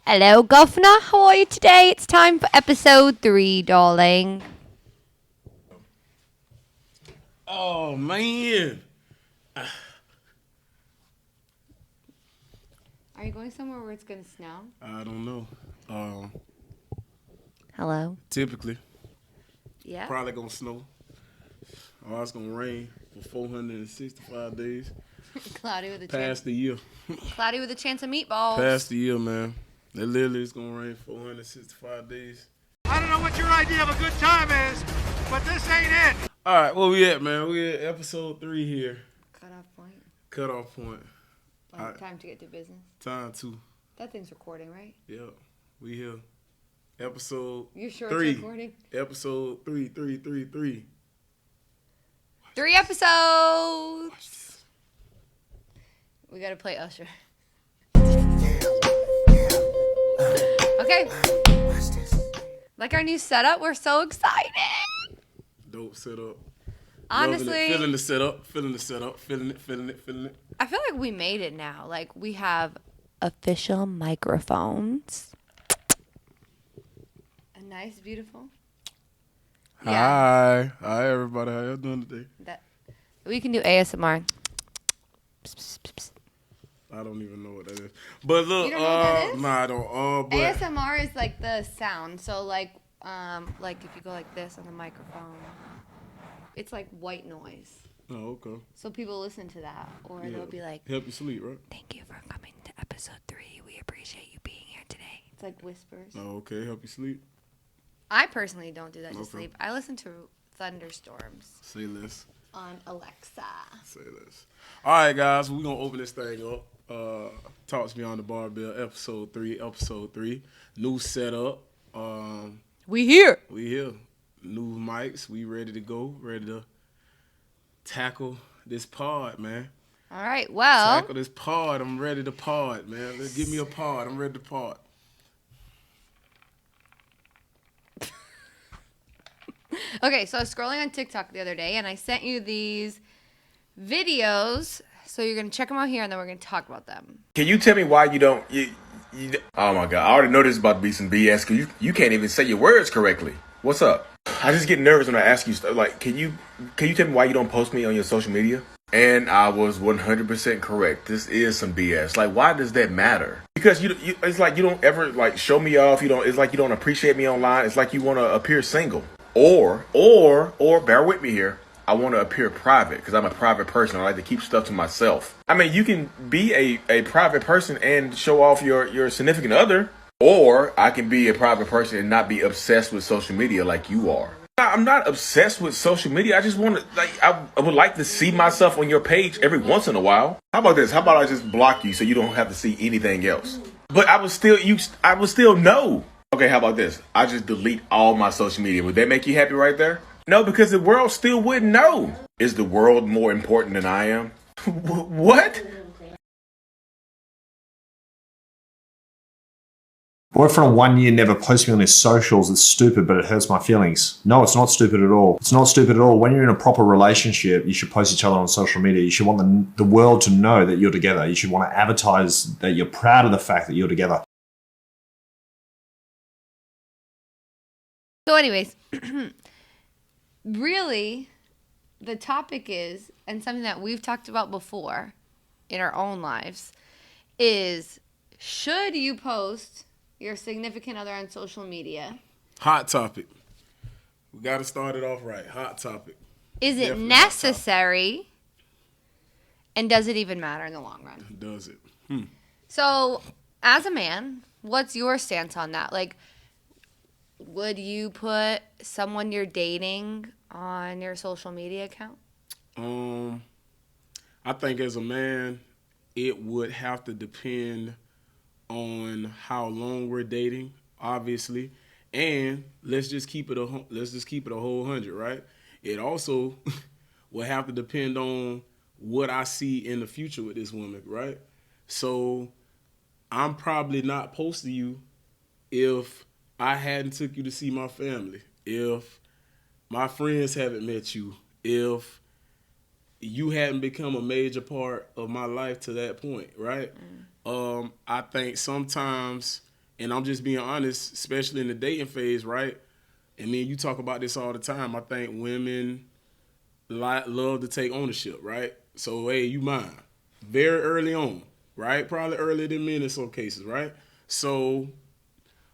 Hello, Governor. How are you today? It's time for episode 3, darling. Oh, man. Are you going somewhere where it's going to snow? I don't know. Hello? Typically, Yeah? probably going to snow. Or it's going to rain for 465 days. Cloudy with a Past the year. Cloudy with a chance of meatballs. Past the year, man. It literally is going to rain 465 days. I don't know what your idea of a good time is, but this ain't it. All right, where we at, man? We at episode 3 here. Cutoff point. Time to get to business. Time 2. That thing's recording, right? Yep. We here. Episode You sure 3. it's recording? Episode 3. 3 episodes! We gotta play Usher. Okay. Like our new setup, we're so excited! Dope setup. Honestly, Feeling the setup. Feeling it. I feel like we made it now. Like, we have official microphones. A nice, beautiful. Hi. Hi, everybody. How y'all doing today? We can do ASMR. I don't even know what that is. But look, You don't know what that is? nah, I don't. But ASMR is like the sound. So like if you go like this on the microphone, it's like white noise. Oh, okay. So people listen to that, or Yeah. they'll be like, Help you sleep, right? "Thank you for coming to episode 3. We appreciate you being here today." It's like whispers. Oh, okay. Help you sleep. I personally don't do that to Okay. sleep. I listen to thunderstorms Say less. on Alexa. Say less. All right, guys. We're going to open this thing up. Talks Beyond the Barbell, episode 3. New setup. We here. We here. New mics. We ready to go. Ready to tackle this pod, man. All right. Well, Tackle this pod. I'm ready to pod, man. Give me a pod. I'm ready to pod. okay. So I was scrolling on TikTok the other day, and I sent you these videos. So you're gonna check them out here, and then we're gonna talk about them. Can you tell me why you don't? Oh my God! I already know this is about to be some BS. Cause you can't even say your words correctly. What's up? I just get nervous when I ask you stuff. Like, can you tell me why you don't post me on your social media? And I was 100% correct. This is some BS. Like, why does that matter? Because it's like you don't ever like show me off. You don't. It's like you don't appreciate me online. It's like you want to appear single. Or bear with me here. I want to appear private because I'm a private person. I like to keep stuff to myself. I mean, you can be a private person and show off your significant other, or I can be a private person and not be obsessed with social media like you are. I'm not obsessed with social media. I just want to, I would like to see myself on your page every once in a while. How about this? How about I just block you so you don't have to see anything else? But I would still know. Okay, how about this? I just delete all my social media. Would that make you happy right there? No, because the world still wouldn't know. Is the world more important than I am? What? Boyfriend of 1 year never posts me on his socials. It's stupid, but it hurts my feelings. No, it's not stupid at all. It's not stupid at all. When you're in a proper relationship, you should post each other on social media. You should want the world to know that you're together. You should want to advertise that you're proud of the fact that you're together. So, anyways, really, the topic is, and something that we've talked about before in our own lives, is should you post your significant other on social media? Hot topic. We got to start it off right. Hot topic. Is it Definitely necessary? And does it even matter in the long run? Does it? So, as a man, what's your stance on that? Like, would you put someone you're dating on your social media account? I think as a man, it would have to depend on how long we're dating, obviously, and let's just keep it a whole 100, right? It also will have to depend on what I see in the future with this woman, right? So I'm probably not posting you if I hadn't took you to see my family, if my friends haven't met you, if you hadn't become a major part of my life to that point, right? I think sometimes And I'm just being honest, especially in the dating phase, right? And me and you talk about this all the time. I think women love to take ownership, right? So, hey, you mine. Very early on, right? Probably earlier than men in some cases, right? So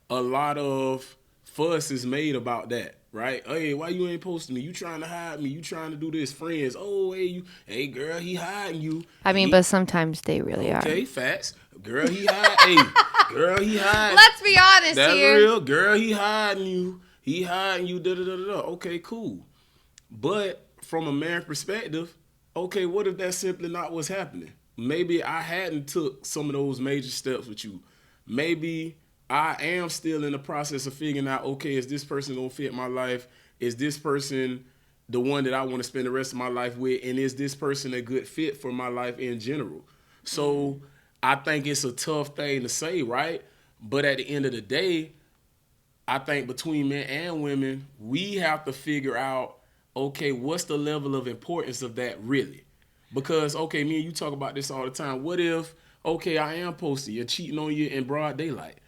a lot of fuss is made about that, right? Hey, why you ain't posting me? You trying to hide me? You trying to do this? Friends, oh, hey, girl, he hiding you. I mean, but sometimes they really are. Okay, facts. Girl, he hiding. Hey, girl, he hiding. Let's be honest That's here. real. Girl, he hiding you. He hiding you. Da da da da. Okay, cool. But from a man's perspective, okay, what if that's simply not what's happening? Maybe I hadn't took some of those major steps with you. Maybe I am still in the process of figuring out, okay, is this person gonna fit my life? Is this person the one that I want to spend the rest of my life with? And is this person a good fit for my life in general? So I think it's a tough thing to say, right? But at the end of the day, I think between men and women, we have to figure out, okay, what's the level of importance of that really? Because, okay, me and you talk about this all the time. What if, okay, I am posting, you're cheating on you in broad daylight?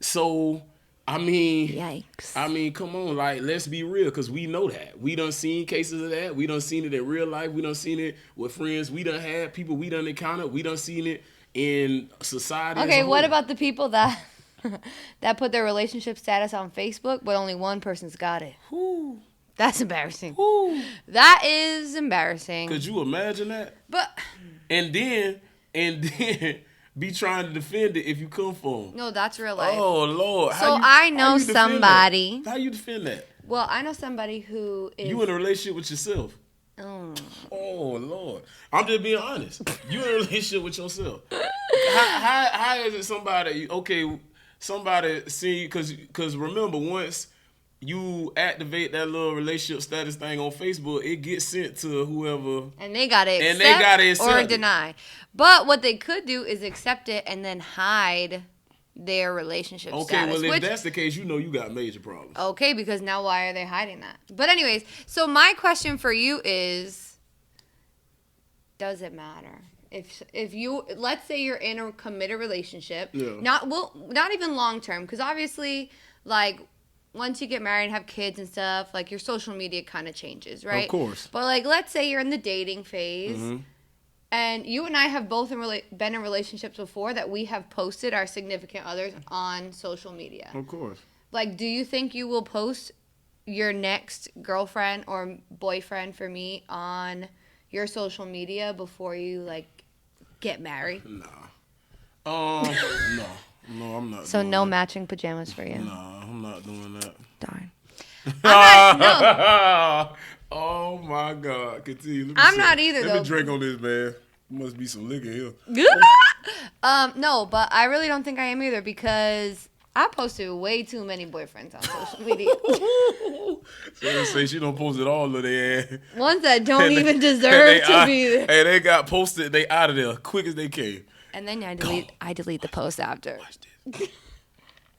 So, Yikes. Come on, like, let's be real, because we know that. We done seen cases of that. We done seen it in real life. We done seen it with friends. We done had people we done encountered. We done seen it in society. Okay, what about the people that that put their relationship status on Facebook, but only one person's got it? Who? That's embarrassing. Who? That is embarrassing. Could you imagine that? But And then be trying to defend it if you come for them. no, that's real life. Oh, Lord. So I know somebody. How you defend that? Well, I know somebody who is. You in a relationship with yourself. Oh. Oh, Lord. I'm just being honest. You in a relationship with yourself. How is it somebody see, because remember, once you activate that little relationship status thing on Facebook, it gets sent to whoever. And they got to accept, And they gotta accept or it. deny. But what they could do is accept it and then hide their relationship Okay, status. well, if that's the case, you know you got major problems. Okay, because now why are they hiding that? But anyways, so my question for you is, does it matter? If you, let's say you're in a committed relationship, Yeah. not even long term, because obviously, like, once you get married and have kids and stuff, like, your social media kind of changes, right? Of course. But, like, let's say you're in the dating phase, and you and I have both been in relationships before that we have posted our significant others on social media. Of course. Like, do you think you will post your next girlfriend or boyfriend, for me, on your social media before you, like, get married? No. No, I'm not. So doing no that. matching pajamas for you. No, I'm not doing that. Darn. Oh my God! Continue. Let me I'm see. not either, Let though. me drink on this, man. Must be some liquor here. No, but I really don't think I am either, because I posted way too many boyfriends on social media. So say she don't post it all of their ass. Ones that don't even deserve to be there. Hey, they got posted. They out of there quick as they came. And then I delete the post after.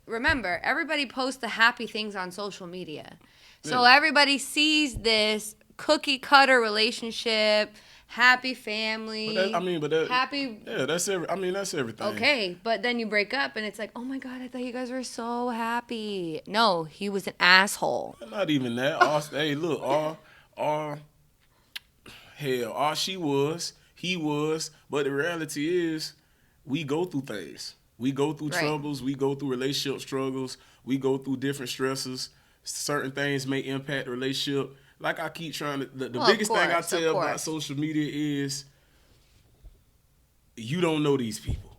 Remember, everybody posts the happy things on social media. So everybody sees this cookie cutter relationship, happy family, happy. Yeah, that's that's everything. Okay, but then you break up and it's like, oh my God, I thought you guys were so happy. No, he was an asshole. Not even that. Hey, look, she was, he was, but the reality is, we go through things. We go through troubles. We go through relationship struggles. We go through different stresses. Certain things may impact the relationship. Like I keep trying to, the biggest thing I tell about social media is, you don't know these people.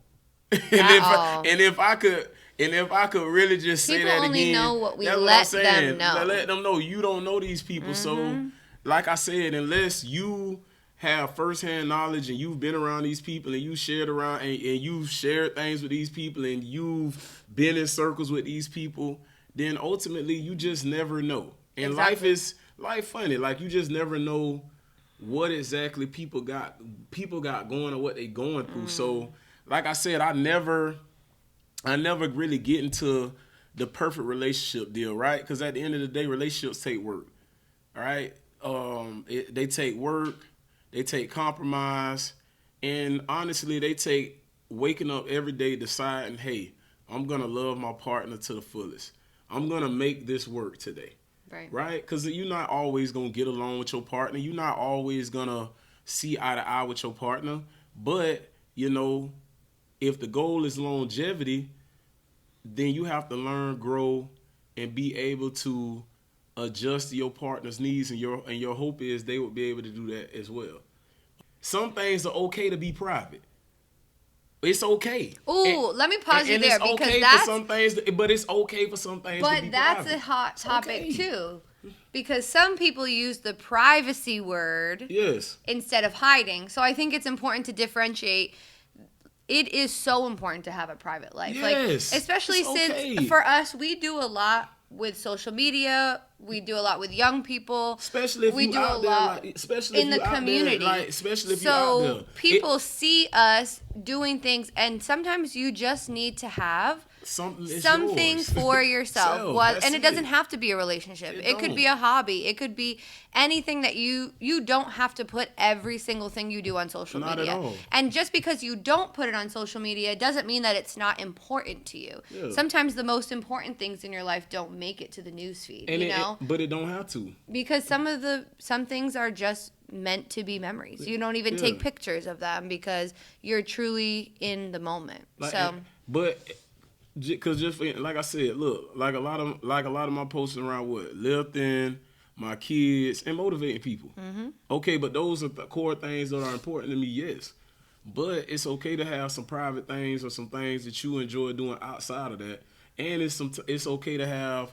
and if I could really just say People that only again, know what we that's let I'm saying. them know. Let them know you don't know these people. So, like I said, unless you have firsthand knowledge and you've been around these people and you shared around and you've shared things with these people and you've been in circles with these people, then ultimately you just never know. And life funny. Like, you just never know what exactly people got going or what they going through. So, like I said, I never really get into the perfect relationship deal, right? Because at the end of the day, relationships take work. All right? They take work, they take compromise, and honestly, they take waking up every day deciding, hey, I'm gonna love my partner to the fullest. I'm gonna make this work today. Right? Because you're not always gonna get along with your partner. You're not always gonna see eye to eye with your partner. But, you know, if the goal is longevity, then you have to learn, grow, and be able to adjust to your partner's needs, and your hope is they would be able to do that as well. Some things are okay to be private. It's okay. Ooh, let me pause you and there, it's because okay that's for some things, but it's okay for some things to be but that's private. a hot topic Okay. too, because some people use the privacy word Yes. instead of hiding. So I think it's important to differentiate. It is so important to have a private life. Yes, like, especially it's since okay. for us, we do a lot with social media. We do a lot with young people. Especially if we you do out a there, lot like, especially in if the you out there, community. like, especially if you out so there. people see us doing things, and sometimes you just need to have something yours. for yourself. Self, Well, that's and it doesn't have to be a relationship. It could don't. be a hobby. It could be anything that you don't have to put every single thing you do on social Not at media. all. And just because you don't put it on social media doesn't mean that it's not important to you. Yeah. Sometimes the most important things in your life don't make it to the news feed, And you know? but it don't have to. Because some things are just meant to be memories. You don't even take pictures of them because you're truly in the moment. Like, so but because just like I said, look, like a lot of my posts around what lifting, my kids, and motivating people. Mm-hmm. Okay, but those are the core things that are important to me. Yes, but it's okay to have some private things or some things that you enjoy doing outside of that, and it's okay to have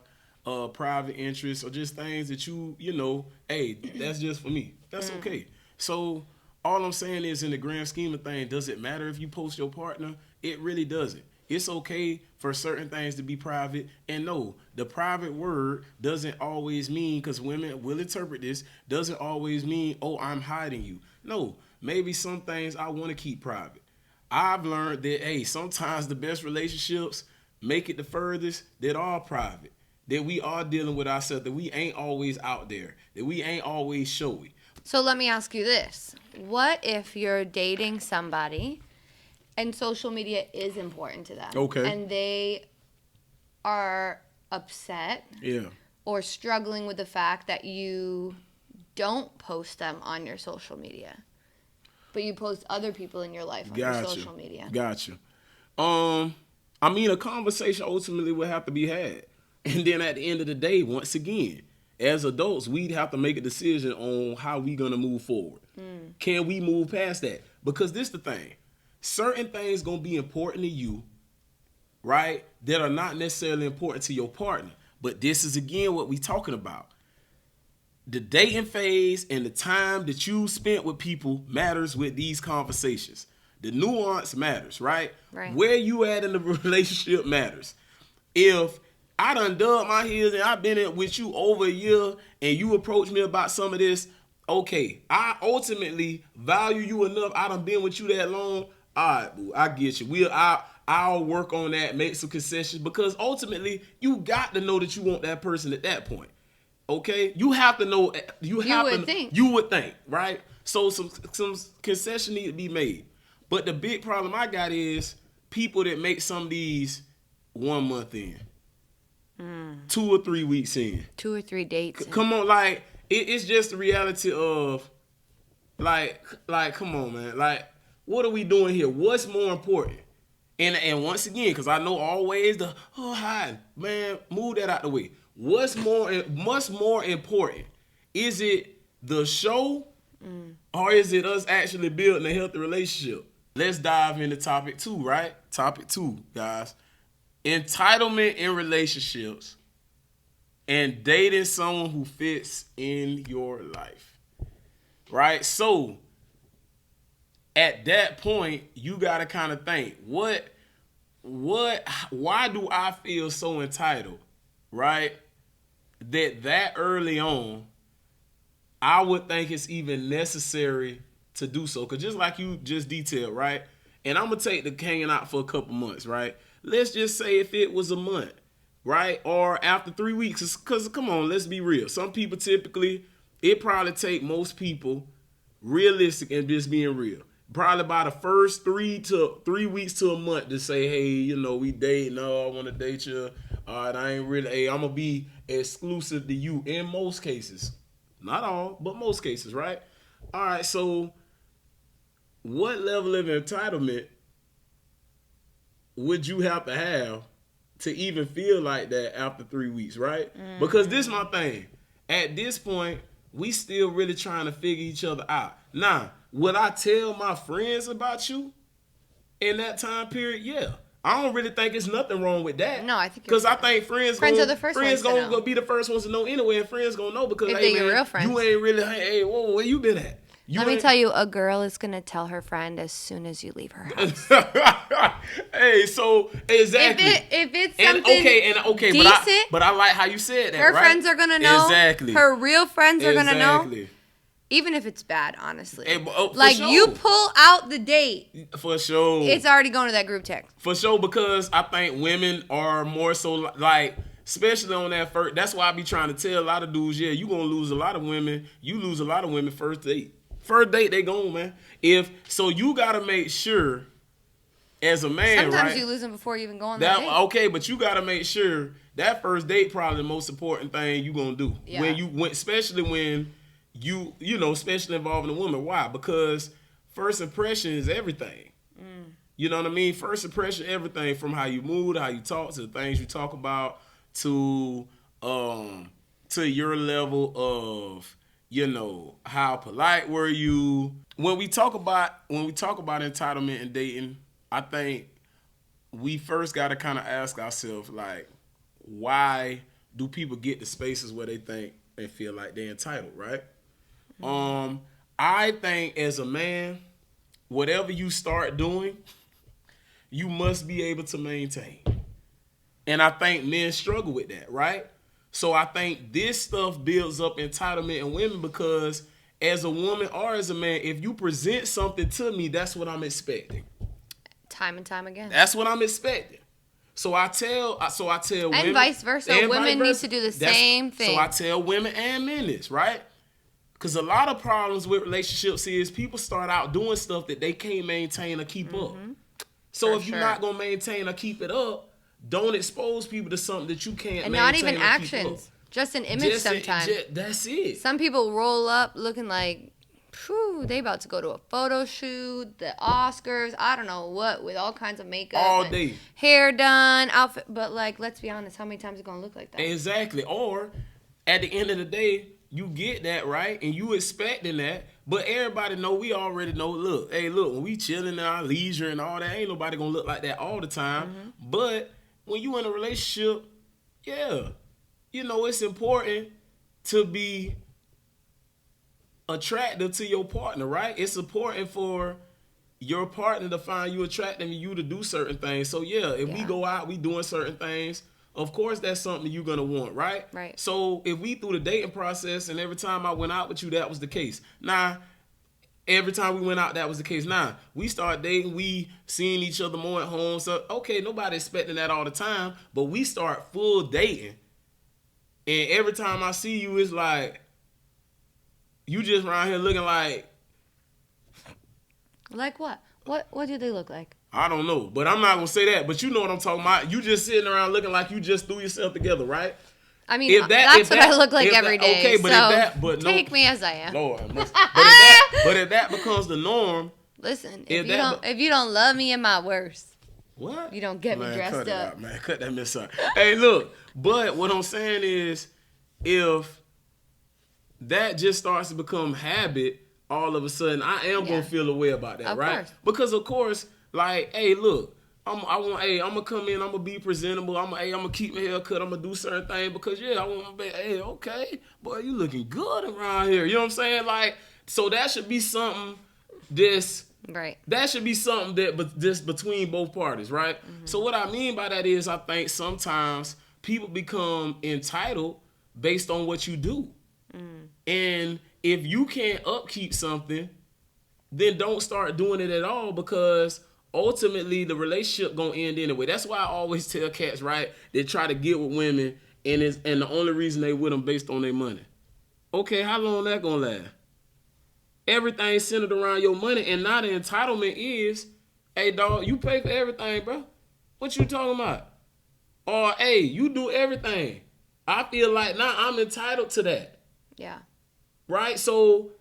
private interests or just things that you know. Hey, that's just for me. That's okay. So all I'm saying is, in the grand scheme of things, does it matter if you post your partner? It really doesn't. It's okay for certain things to be private. And no, the private word doesn't always mean, because women will interpret this, doesn't always mean, oh, I'm hiding you. No, maybe some things I want to keep private. I've learned that, hey, sometimes the best relationships make it the furthest that are private, that we are dealing with ourselves, that we ain't always out there, that we ain't always showy. So let me ask you this. What if you're dating somebody and social media is important to them? Okay. And they are upset Yeah. or struggling with the fact that you don't post them on your social media, but you post other people in your life on your social media. Gotcha. I mean, a conversation ultimately would have to be had. And then at the end of the day, once again, as adults, we'd have to make a decision on how we gonna move forward. Can we move past that? Because this the thing. Certain things gonna be important to you, right, that are not necessarily important to your partner. But this is, again, what we talking about. The dating phase and the time that you spent with people matters with these conversations. The nuance matters, right? Right. Where you at in the relationship matters. If I done dug my heels and I've been with you over a year and you approach me about some of this, okay, I ultimately value you enough. I done been with you that long. All right, boo, I get you. I'll work on that, make some concessions, because ultimately you got to know that you want that person at that point. Okay, you have to know. You would think, right? So some concession need to be made. But the big problem I got is people that make some of these 1 month in, 2 or 3 weeks in, 2 or 3 dates. Come on, like it's just the reality of, like, come on, man. Like, what are we doing here? What's more important? And once again, because I know always hi, man, move that out the way. What's more important? Is it the show, or is it us actually building a healthy relationship? Let's dive into topic 2, right? Topic 2, guys. Entitlement in relationships and dating someone who fits in your life, right? So at that point, you got to kind of think, why do I feel so entitled, right? That early on, I would think it's even necessary to do so. Because just like you just detailed, right? And I'm going to take the hanging out for a couple months, right? Let's just say if it was a month, right? Or after 3 weeks. Because, come on, let's be real. Some people typically, it probably take most people, realistic and just being real, probably by the first 3 weeks to a month to say, hey, you know, we date. No, I want to date you. All right, I ain't really. Hey, I'm gonna be exclusive to you in most cases, not all, but most cases, right? All right, so what level of entitlement would you have to even feel like that after 3 weeks, right? Because this is my thing. At this point, we still really trying to figure each other out. Now, would I tell my friends about you in that time period? Yeah. I don't really think it's nothing wrong with that. No, I think because I think friends are the first friends ones to know. gonna be the first ones to know anyway, and friends gonna know because If hey, they're your man, real friends. you ain't really hey, whoa, where you been at? Let me tell you, a girl is going to tell her friend as soon as you leave her house. Hey, so exactly. If it's something decent, but I like how you said that. her right? friends are going to know. Exactly. Her real friends are going to know. Exactly. Even if it's bad, honestly. Hey, for like, sure. you pull out the date, For sure. it's already going to that group text. For sure, because I think women are more so like, especially on that first. That's why I be trying to tell a lot of dudes, yeah, you gonna lose a lot of women. You lose a lot of women first date. First date, they gone, man. So you gotta make sure, as a man, Sometimes right? you lose them before you even go on that date. Okay, but you gotta make sure that first date probably the most important thing you gonna do. Yeah. Especially when especially involving a woman. Why? Because first impression is everything. You know what I mean? First impression, everything from how you move, how you talk, to the things you talk about, to your level of, how polite were you. When we talk about entitlement and dating, I think we first got to kind of ask ourselves, like, why do people get to spaces where they think and feel like they're entitled, right? I think as a man, whatever you start doing, you must be able to maintain. And I think men struggle with that, right? So I think this stuff builds up entitlement in women because as a woman or as a man, if you present something to me, that's what I'm expecting. Time and time again. That's what I'm expecting. So I tell women. And vice versa. and Women vice need versa. to do the same thing. So I tell women and men this, right? Because a lot of problems with relationships is people start out doing stuff that they can't maintain or keep up. So if you're not going to maintain or keep it up, don't expose people to something that you can't and maintain not even or keep up. actions. Just an image sometimes. That's it. Some people roll up looking like, they about to go to a photo shoot, the Oscars, I don't know what, with all kinds of makeup. All and day. Hair done, outfit. But, like, let's be honest, how many times is it going to look like that? Exactly. Or at the end of the day, you get that, right? And you expecting that. But everybody know, we already know, look, when we chilling in our leisure and all that, ain't nobody going to look like that all the time. But when you in a relationship, it's important to be attractive to your partner, right? It's important for your partner to find you attractive and you to do certain things. So, if we go out, we doing certain things, of course that's something you're going to want, right? Right. So if we through the dating process and every time I went out with you, that was the case. Now, every time we went out, that was the case. Now, we start dating, we seeing each other more at home. So, okay, nobody expecting that all the time, but we start full dating. And every time I see you, it's like, you just around here looking like... Like what? What do they look like? I don't know, but I'm not going to say that. But you know what I'm talking about. You just sitting around looking like you just threw yourself together, right? I mean, that's what I look like every day. Okay, but take me as I am. Lord, but if that becomes the norm... Listen, if you don't love me in my worst... What? You don't get me dressed cut it up. out, man. Cut that mess out. Hey, look. But what I'm saying is, if that just starts to become habit, all of a sudden, I am gonna feel a way about that, right? Course. Because of course, like, hey, look, I'm gonna come in, I'm gonna be presentable, I'm gonna keep my hair cut, I'm gonna do certain things because I want to be, hey, okay, boy, you looking good around here. You know what I'm saying? Like, so that should be something Right. That should be something that just between both parties, right? So what I mean by that is I think sometimes people become entitled based on what you do. And if you can't upkeep something, then don't start doing it at all because ultimately the relationship gonna end anyway. That's why I always tell cats, right? They try to get with women and the only reason they with them based on their money. Okay, how long that gonna last? Everything centered around your money, and now the entitlement is, hey dog, you pay for everything, bro. What you talking about? Or hey, you do everything. I feel like now I'm entitled to that, Yeah. right? So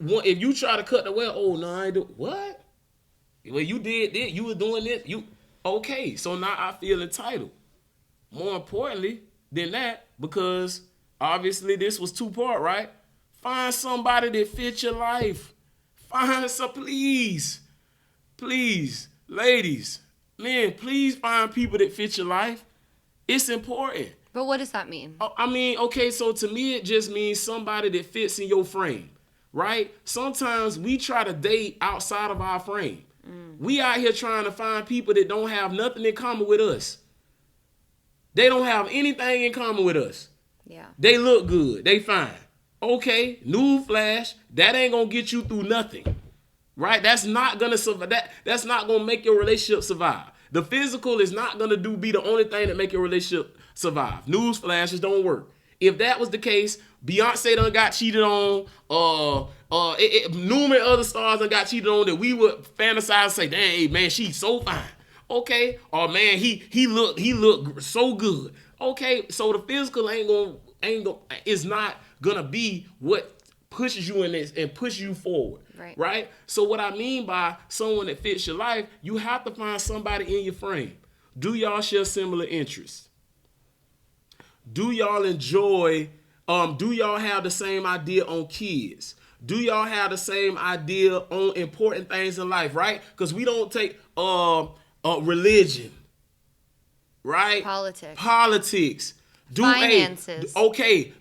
if you try to cut the well, oh no, I ain't do what? Well, you did this, you was doing this, you okay? So now I feel entitled. More importantly than that, because obviously this was 2-part, right? Find somebody that fits your life. Find some, please, ladies, men, please find people that fit your life. It's important. But what does that mean? I mean, okay, so to me, it just means somebody that fits in your frame, right? Sometimes we try to date outside of our frame. We out here trying to find people that don't have nothing in common with us. They don't have anything in common with us. Yeah. They look good. They fine. Okay, newsflash, that ain't gonna get you through nothing, right? That's not gonna survive. That's not gonna make your relationship survive. The physical is not gonna be the only thing that make your relationship survive. Newsflashes don't work. If that was the case, Beyonce done got cheated on. Numerous other stars done got cheated on that we would fantasize and say, dang, hey, man, she's so fine. Okay, or man, he looked so good. Okay, so the physical is not gonna be what pushes you in this and pushes you forward. Right? So what I mean by someone that fits your life, you have to find somebody in your frame. Do y'all share similar interests? Do y'all enjoy, do y'all have the same idea on kids? Do y'all have the same idea on important things in life, right? Because we don't take religion, right? Politics. Finances.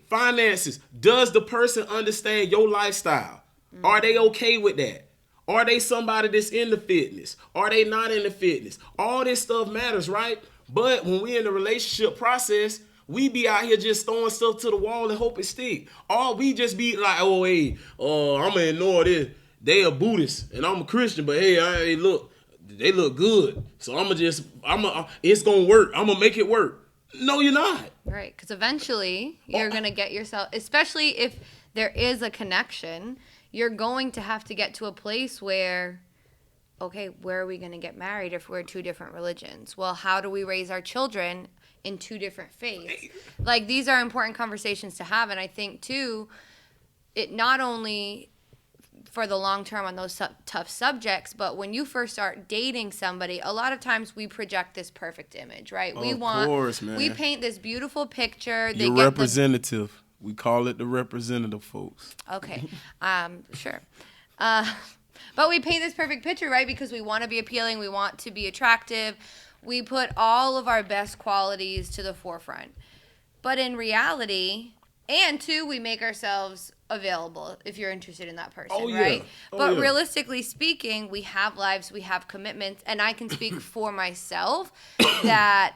Finances. Does the person understand your lifestyle? Are they okay with that? Are they somebody that's in the fitness? Are they not in the fitness? All this stuff matters, right? But when we're in the relationship process, we be out here just throwing stuff to the wall and hope it stick. Or we just be like, oh, hey, I'm going to ignore this. They a Buddhist and I'm a Christian, but hey, look, they look good. So it's going to work. I'm going to make it work. No, you're not. Right, because eventually you're going to get yourself, especially if there is a connection, you're going to have to get to a place where, okay, where are we going to get married if we're two different religions? Well, how do we raise our children in two different faiths? Like, these are important conversations to have, and I think, too, it not only for the long term on those tough subjects, but when you first start dating somebody, a lot of times we project this perfect image, right? We paint this beautiful picture. You're representative. We call it the representative, folks. Okay, sure. But we paint this perfect picture, right? Because we want to be appealing. We want to be attractive. We put all of our best qualities to the forefront. But in reality, and two, we make ourselves available if you're interested in that person, right? But realistically speaking, we have lives, we have commitments, and I can speak for myself that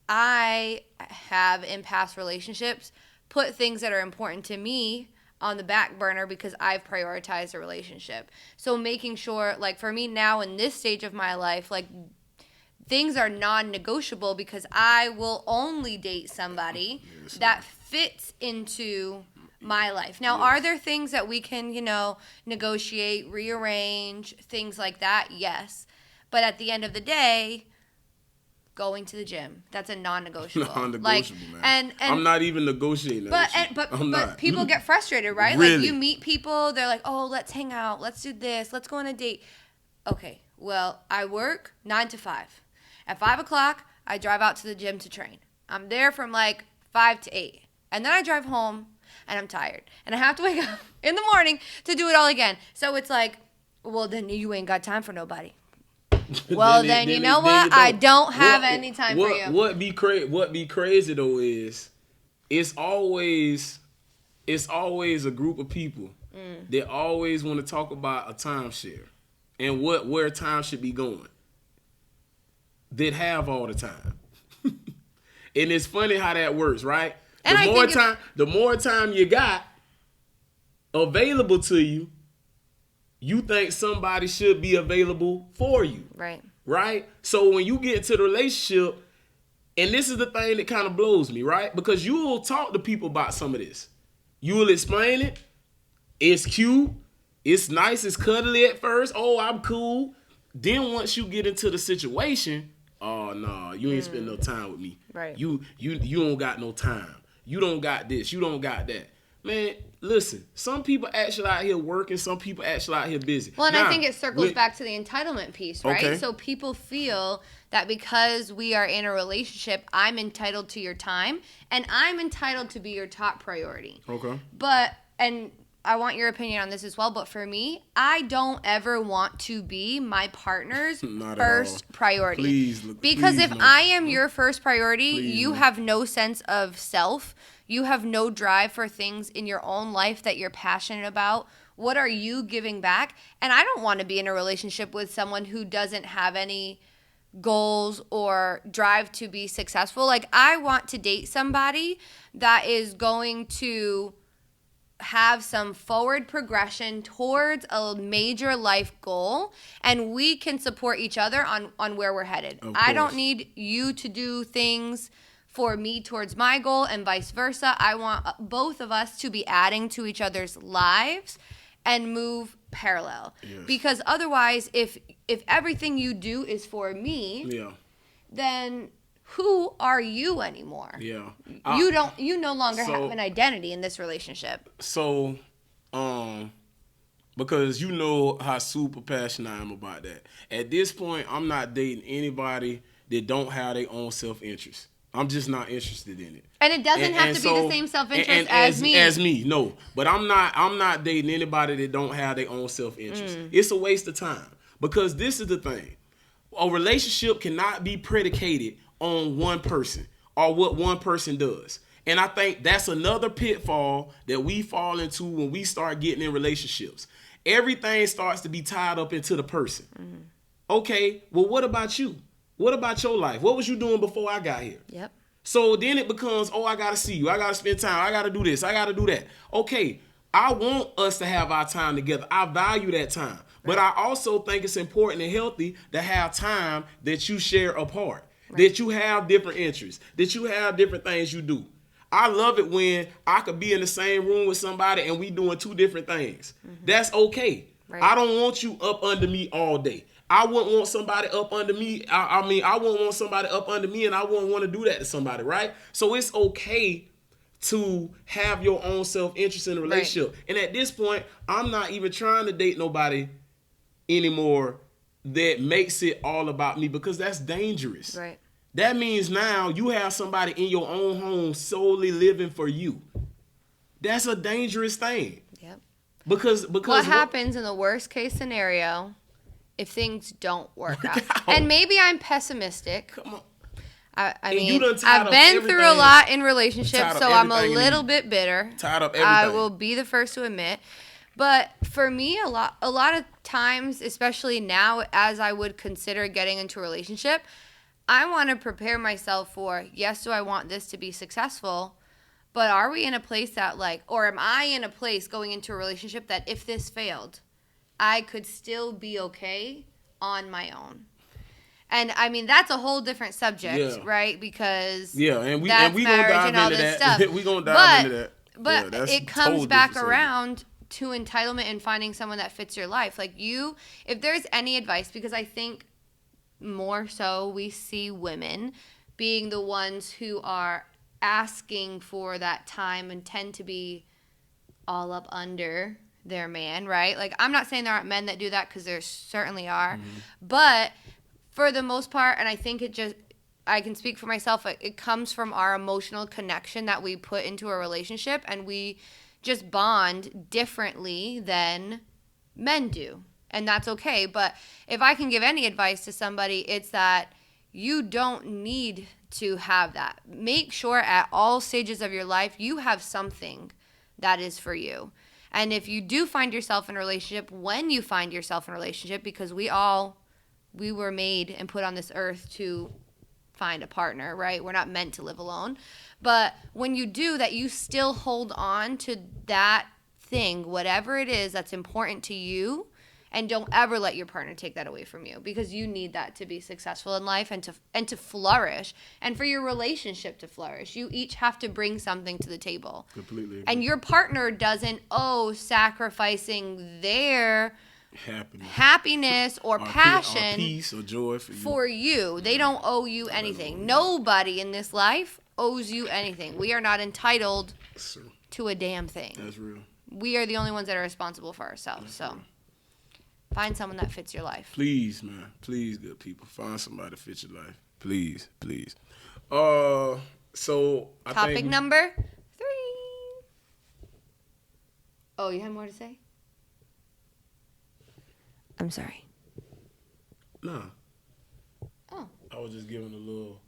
I have in past relationships put things that are important to me on the back burner because I've prioritized a relationship. So making sure, like for me now in this stage of my life, like things are non-negotiable because I will only date somebody that fits into my life. Now, are there things that we can, negotiate, rearrange, things like that? Yes. But at the end of the day, going to the gym, that's a non-negotiable. Non-negotiable, man. And I'm not even negotiating that. But people get frustrated, right? Really? Like you meet people, they're like, "Oh, let's hang out, let's do this, let's go on a date." Okay, well, I work 9 to 5. At 5 o'clock, I drive out to the gym to train. I'm there from like 5 to 8, and then I drive home, and I'm tired, and I have to wake up in the morning to do it all again. So it's like, well, then you ain't got time for nobody. Well, then you know what? I don't have any time for you. What be crazy though is it's always a group of people that always want to talk about a timeshare and where time should be going. That have all the time. And it's funny how that works, right? And the more time you got available to you, you think somebody should be available for you. Right? So when you get into the relationship, and this is the thing that kind of blows me, right? Because you will talk to people about some of this. You will explain it. It's cute. It's nice, it's cuddly at first. Oh, I'm cool. Then once you get into the situation, oh no, you ain't spend no time with me. Right. You don't got no time. You don't got this. You don't got that. Man, listen. Some people actually out here working. Some people actually out here busy. Well, and Now, I think it circles back to the entitlement piece, right? Okay. So people feel that because we are in a relationship, I'm entitled to your time, and I'm entitled to be your top priority. Okay. But, and I want your opinion on this as well, but for me, I don't ever want to be my partner's Not at first all. priority. Please, Because if no. I am your first priority, Please, you no. have no sense of self. You have no drive for things in your own life that you're passionate about. What are you giving back? And I don't want to be in a relationship with someone who doesn't have any goals or drive to be successful. Like, I want to date somebody that is going to have some forward progression towards a major life goal, and we can support each other on where we're headed. Of I don't course. need you to do things for me towards my goal and vice versa. I want both of us to be adding to each other's lives and move parallel. Yes. Because otherwise, if everything you do is for me, Yeah. then who are you anymore? Yeah. You no longer so- have an identity in this relationship. So, because you know how super passionate I am about that. At this point, I'm not dating anybody that don't have their own self-interest. I'm just not interested in it. And it doesn't have to be the same self-interest as me. As me, no. But I'm not dating anybody that don't have their own self-interest. It's a waste of time. Because this is the thing. A relationship cannot be predicated on one person or what one person does. And I think that's another pitfall that we fall into when we start getting in relationships. Everything starts to be tied up into the person. Okay, well, what about you? What about your life? What was you doing before I got here? Yep. So then it becomes, oh, I got to see you. I got to spend time. I got to do this. I got to do that. Okay, I want us to have our time together. I value that time. But I also think it's important and healthy to have time that you share apart, that you have different interests, that you have different things you do. I love it when I could be in the same room with somebody and we doing two different things. That's okay. Right. I don't want you up under me all day. I wouldn't want somebody up under me. I wouldn't want somebody up under me, and I wouldn't want to do that to somebody, right? So it's okay to have your own self-interest in a relationship. And at this point, I'm not even trying to date nobody anymore that makes it all about me, because that's dangerous. Right. That means now you have somebody in your own home solely living for you. That's a dangerous thing. Yep. Because What happens in the worst case scenario if things don't work out? No. And maybe I'm pessimistic. Come on. I And you mean, done tied I've up been through a everything. lot in Tied relationships, up so I'm a everything in little you. bit bitter. Tied up I everything. will be the first to admit. But for me, a lot of times, especially now, as I would consider getting into a relationship, I want to prepare myself for, yes, do I want this to be successful? But are we in a place that, like, or am I in a place going into a relationship that if this failed, I could still be okay on my own? And I mean, that's a whole different subject, Yeah. right? Because Yeah, and we that's and we gonna marriage dive and all into this that. stuff. We gonna dive into that. But Yeah, that's it a comes total back different subject. around to entitlement and finding someone that fits your life. Like if there's any advice, because I think more so we see women being the ones who are asking for that time and tend to be all up under their man, right? Like, I'm not saying there aren't men that do that, because there certainly are. But for the most part, and I think I can speak for myself, it comes from our emotional connection that we put into a relationship, and we just bond differently than men do. And that's okay. But if I can give any advice to somebody, it's that you don't need to have that. Make sure at all stages of your life you have something that is for you. And if you do find yourself in a relationship, when you find yourself in a relationship, because we were made and put on this earth to find a partner, right? We're not meant to live alone. But when you do that, you still hold on to that thing, whatever it is that's important to you, And don't ever let your partner take that away from you, because you need that to be successful in life and to flourish, and for your relationship to flourish. You each have to bring something to the table. Completely agree. And your partner doesn't owe sacrificing their happiness or passion or peace or joy for you. They don't owe you anything. Nobody in this life owes you anything. We are not entitled to a damn thing. That's real. We are the only ones that are responsible for ourselves. So find someone that fits your life. Please, man. Please, good people. Find somebody that fits your life. Please, please. So I Topic think number 3. Oh, you have more to say? I'm sorry. Nah. Oh. I was just giving a little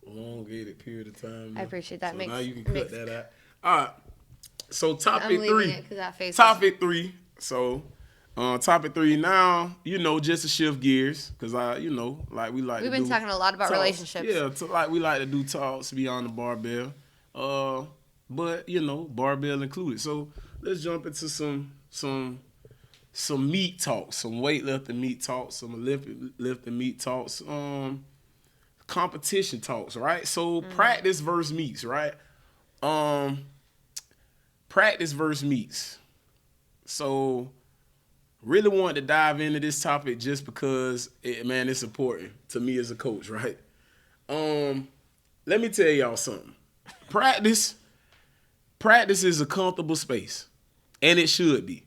elongated period of time. I appreciate that. So Makes- now you can cut makes- that out. All right. So I'm topic leaving 3. it 'cause that face Topic 3. So topic 3 now, just to shift gears, because like we like We've to been do talking a lot about talks. relationships. Yeah, like we like to do talks beyond the barbell. But barbell included. So let's jump into some meat talks, some weightlifting meat talks, some lifting meat talks, competition talks, right? So practice versus meets, right? Practice versus meets. So really wanted to dive into this topic just because it's important to me as a coach, right? Let me tell y'all something. Practice is a comfortable space, and it should be.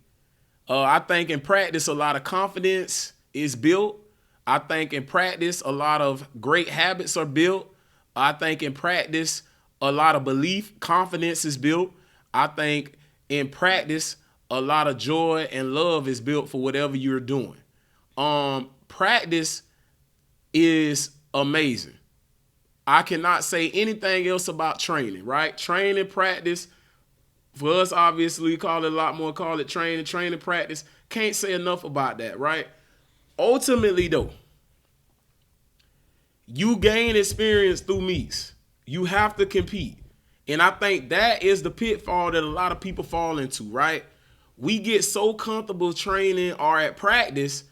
I think in practice, a lot of confidence is built. I think in practice, a lot of great habits are built. I think in practice, a lot of belief, confidence is built. I think in practice, a lot of joy and love is built for whatever you're doing. Practice is amazing. I cannot say anything else about training, right? Training, practice, for us, obviously, call it training, practice. Can't say enough about that, right? Ultimately, though, you gain experience through meets. You have to compete. And I think that is the pitfall that a lot of people fall into, right? We get so comfortable training or at practice,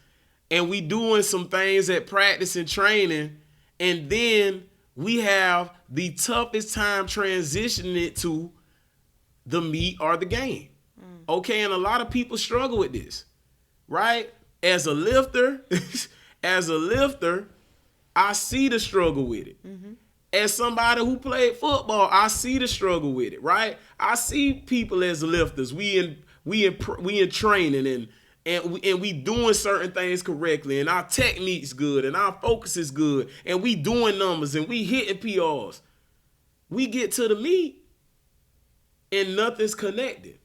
and we doing some things at practice and training, and then we have the toughest time transitioning it to the meet or the game. Okay, and a lot of people struggle with this, right? As a lifter, I see the struggle with it. As somebody who played football, I see the struggle with it, right? I see people as lifters. We in training and we doing certain things correctly, and our technique's good, and our focus is good, and we doing numbers, and we hitting PRs. We get to the meet, and nothing's connected,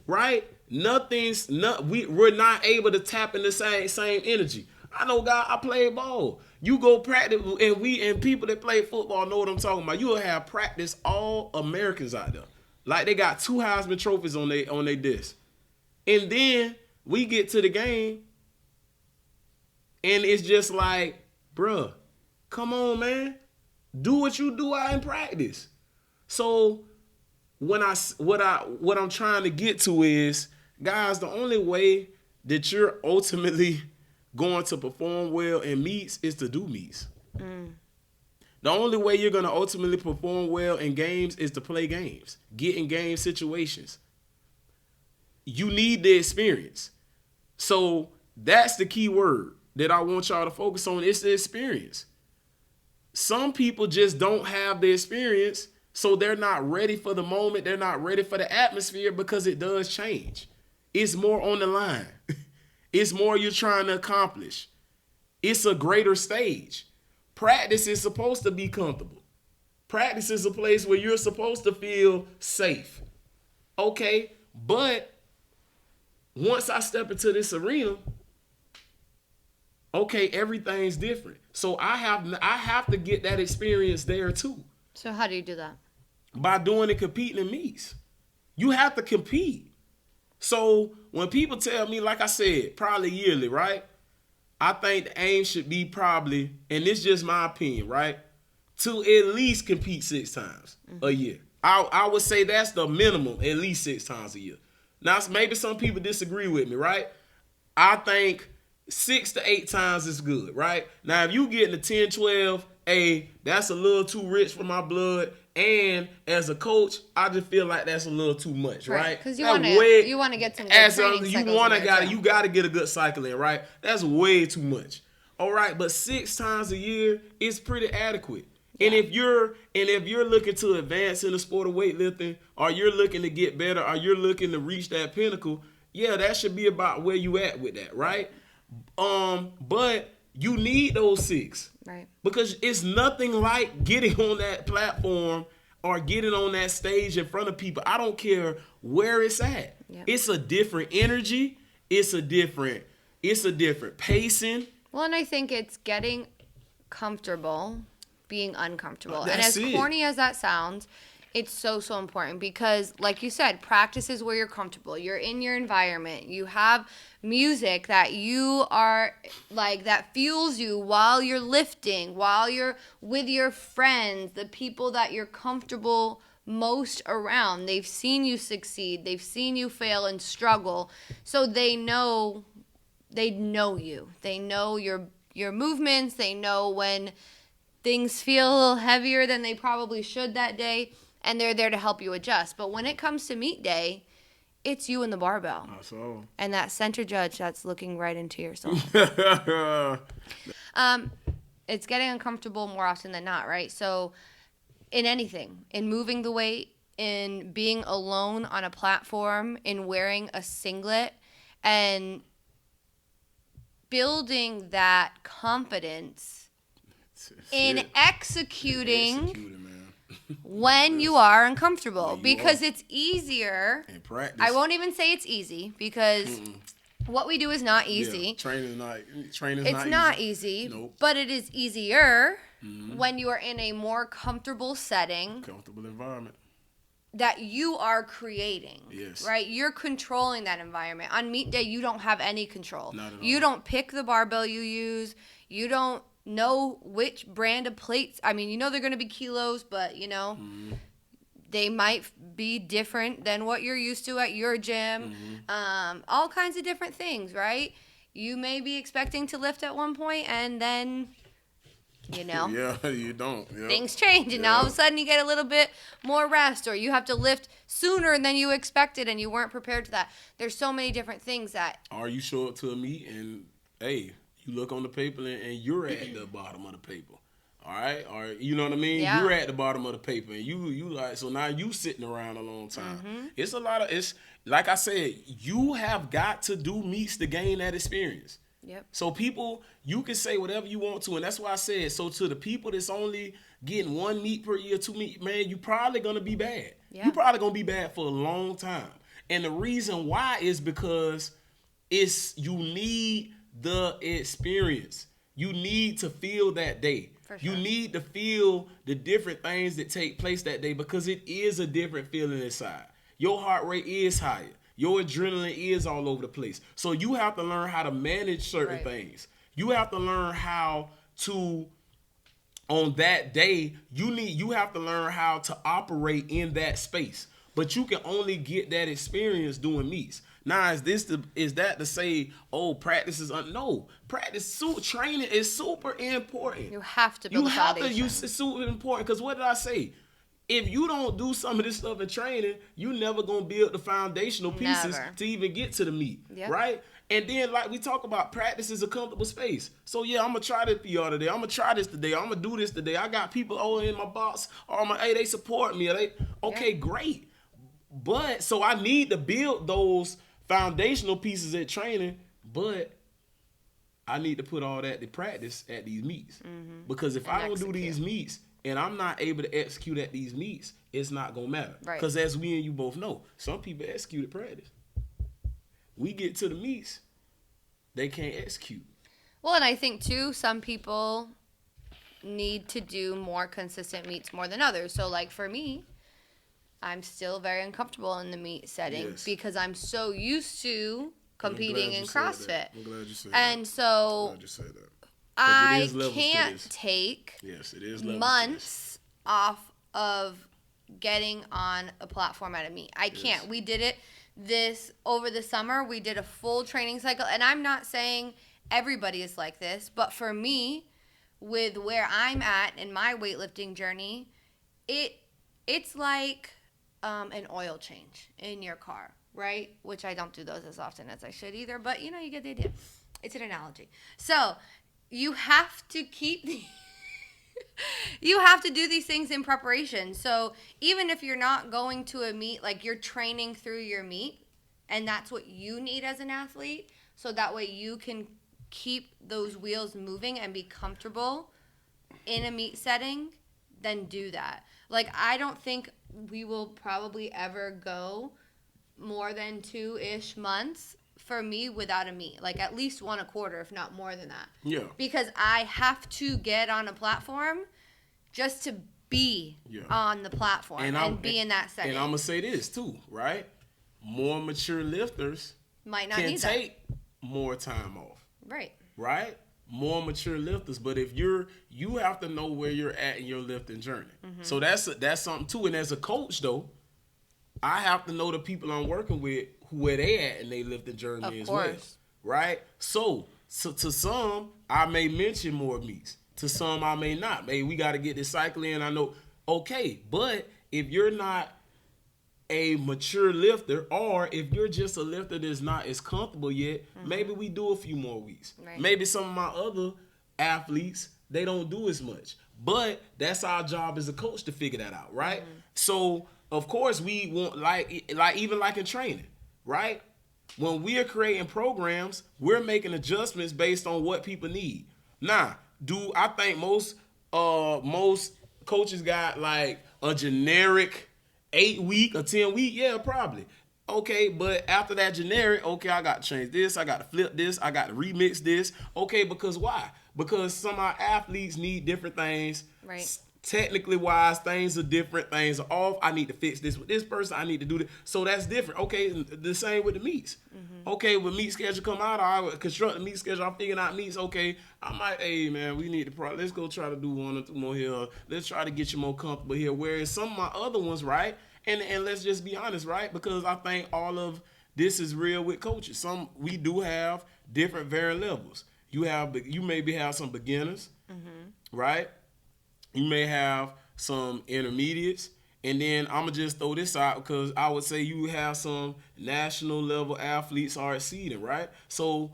right? We're not able to tap in the same energy. I know, God, I play ball. You go practice, and people that play football know what I'm talking about. You'll have practice all Americans out there, like they got 2 Heisman trophies on their desk, and then we get to the game, and it's just like, bruh, come on, man, do what you do out in practice. So what I'm trying to get to is, guys, the only way that you're ultimately going to perform well in meets is to do meets. The only way you're going to ultimately perform well in games is to play games, get in game situations. You need the experience. So that's the key word that I want y'all to focus on. It's the experience. Some people just don't have the experience, so they're not ready for the moment. They're not ready for the atmosphere, because it does change. It's more on the line. It's more you're trying to accomplish. It's a greater stage. Practice is supposed to be comfortable. Practice is a place where you're supposed to feel safe. Okay, but once I step into this arena, okay, everything's different. So I have to get that experience there too. So how do you do that? By doing and competing in meets. You have to compete. So when people tell me, like I said, probably yearly, right? I think the aim should be probably, and this is just my opinion, right? To at least compete 6 times a year. I would say that's the minimum, at least 6 times a year. Now, maybe some people disagree with me, right? I think 6 to 8 times is good, right? Now, if you get into 10, 12, that's a little too rich for my blood. And as a coach, I just feel like that's a little too much, right? Because you want to get some good training cycles. You got to get a good cycle in, right? That's way too much. All right, but 6 times a year is pretty adequate. Yeah. And if you're looking to advance in the sport of weightlifting, or you're looking to get better, or you're looking to reach that pinnacle, yeah, that should be about where you at with that, right? But you need those 6. Right. Because it's nothing like getting on that platform or getting on that stage in front of people. I don't care where it's at. Yep. It's a different energy. It's a different pacing. Well, and I think it's getting comfortable being uncomfortable. And as corny as that sounds, it's so, so important because, like you said, practice is where you're comfortable. You're in your environment. You have music that you are, like, that fuels you while you're lifting, while you're with your friends, the people that you're comfortable most around. They've seen you succeed. They've seen you fail and struggle. So they know you. They know your movements. They know when things feel a little heavier than they probably should that day. And they're there to help you adjust. But when it comes to meet day, it's you and the barbell. And that center judge that's looking right into your soul. It's getting uncomfortable more often than not, right? So in anything, in moving the weight, in being alone on a platform, in wearing a singlet, and building that confidence in executing when you are uncomfortable, because it's easier. In practice, I won't even say it's easy because what we do is not easy. Yeah, training is not easy. Nope. But it is easier when you are in a more comfortable setting, comfortable environment that you are creating. Yes. Right? You're controlling that environment. On meet day, you don't have any control. Not at all. You don't pick the barbell you use. You don't know which brand of plates. I mean, you know they're going to be kilos, but they might be different than what you're used to at your gym. All kinds of different things, right? You may be expecting to lift at one point, and then yeah, you don't. Yep. Things change, and all of a sudden you get a little bit more rest, or you have to lift sooner than you expected, and you weren't prepared to that. There's so many different things that. Or you show up to a meet and you look on the paper and you're at the bottom of the paper. All right? Or you know what I mean? Yeah. You're at the bottom of the paper and you like, so now you sitting around a long time. It's a lot of, it's like I said, you have got to do meets to gain that experience. Yep. So people, you can say whatever you want to, and that's why I said, so to the people that's only getting 1 meet per year, 2 meet, man, you probably gonna be bad. Yeah. You probably gonna be bad for a long time. And the reason why is because you need the experience. You need to feel that day. For sure. You need to feel the different things that take place that day, because it is a different feeling inside. Your heart rate is higher. Your adrenaline is all over the place. So you have to learn how to manage certain things. You have to learn how to, on that day, you have to learn how to operate in that space. But you can only get that experience doing meets. Now, is that to say, practice is no? Training is super important. You have to build a foundation. It's super important, because what did I say? If you don't do some of this stuff in training, you never gonna build the foundational pieces to even get to the meet, right? And then, like we talk about, practice is a comfortable space. So yeah, I'm gonna try this PR today. I'm gonna try this today. I'm gonna do this today. I got people in my box, or they support me. Great. But so I need to build those foundational pieces at training, but I need to put all that to practice at these meets. Because if I don't do these meets and I'm not able to execute at these meets, it's not going to matter. Because as we and you both know, some people execute at practice. We get to the meets, they can't execute. Well, and I think, too, some people need to do more consistent meets more than others. So, like, for me, I'm still very uncomfortable in the meet setting because I'm so used to competing in CrossFit. I'm glad you said and that. so I'm glad you said that. I can't take months off of getting on a platform at a meet. I can't. We did it over the summer, we did a full training cycle. And I'm not saying everybody is like this, but for me, with where I'm at in my weightlifting journey, it's like an oil change in your car, right? Which I don't do those as often as I should either, but you get the idea. It's an analogy. So you have to you have to do these things in preparation. So even if you're not going to a meet, like you're training through your meet, and that's what you need as an athlete, so that way you can keep those wheels moving and be comfortable in a meet setting, then do that. Like, I don't think we will probably ever go more than 2-ish months for me without a meet. Like, at least one a quarter, if not more than that. Yeah. Because I have to get on a platform just to be on the platform and be in that setting. And I'm going to say this, too, right? More mature lifters might not can need that. take more time off. Right. Right? More mature lifters, but if you have to know where you're at in your lifting journey. Mm-hmm. So that's something too. And as a coach, though, I have to know the people I'm working with where they at in their lifting journey as well, right? So to some, I may mention more meets. To some, I may not. Maybe we got to get this cycle in. I know, okay, but if you're not a mature lifter, or if you're just a lifter that's not as comfortable yet, maybe we do a few more weeks. Right. Maybe some of my other athletes, they don't do as much. But that's our job as a coach to figure that out, right? So, of course, we want, like even like in training, right? When we are creating programs, we're making adjustments based on what people need. Now, I think most coaches got like a generic 8-week or 10-week? Yeah, probably. Okay, but after that generic, okay, I got to change this, I got to flip this, I got to remix this. Okay, because why? Because some of our athletes need different things. Right. Technically wise, things are different, things are off. I need to fix this with this person, I need to do this. So that's different. Okay, the same with the meets. Okay, when meet schedule come out, I would construct the meet schedule, I'm figuring out meets. Okay, I might, hey man, we need to let's go try to do 1 or 2 more here. Let's try to get you more comfortable here. Whereas some of my other ones, right? And let's just be honest, right? Because I think all of this is real with coaches. We do have different varying levels. You maybe have some beginners, right? You may have some intermediates, and then I'm gonna just throw this out because I would say you have some national level athletes are exceeding, right? So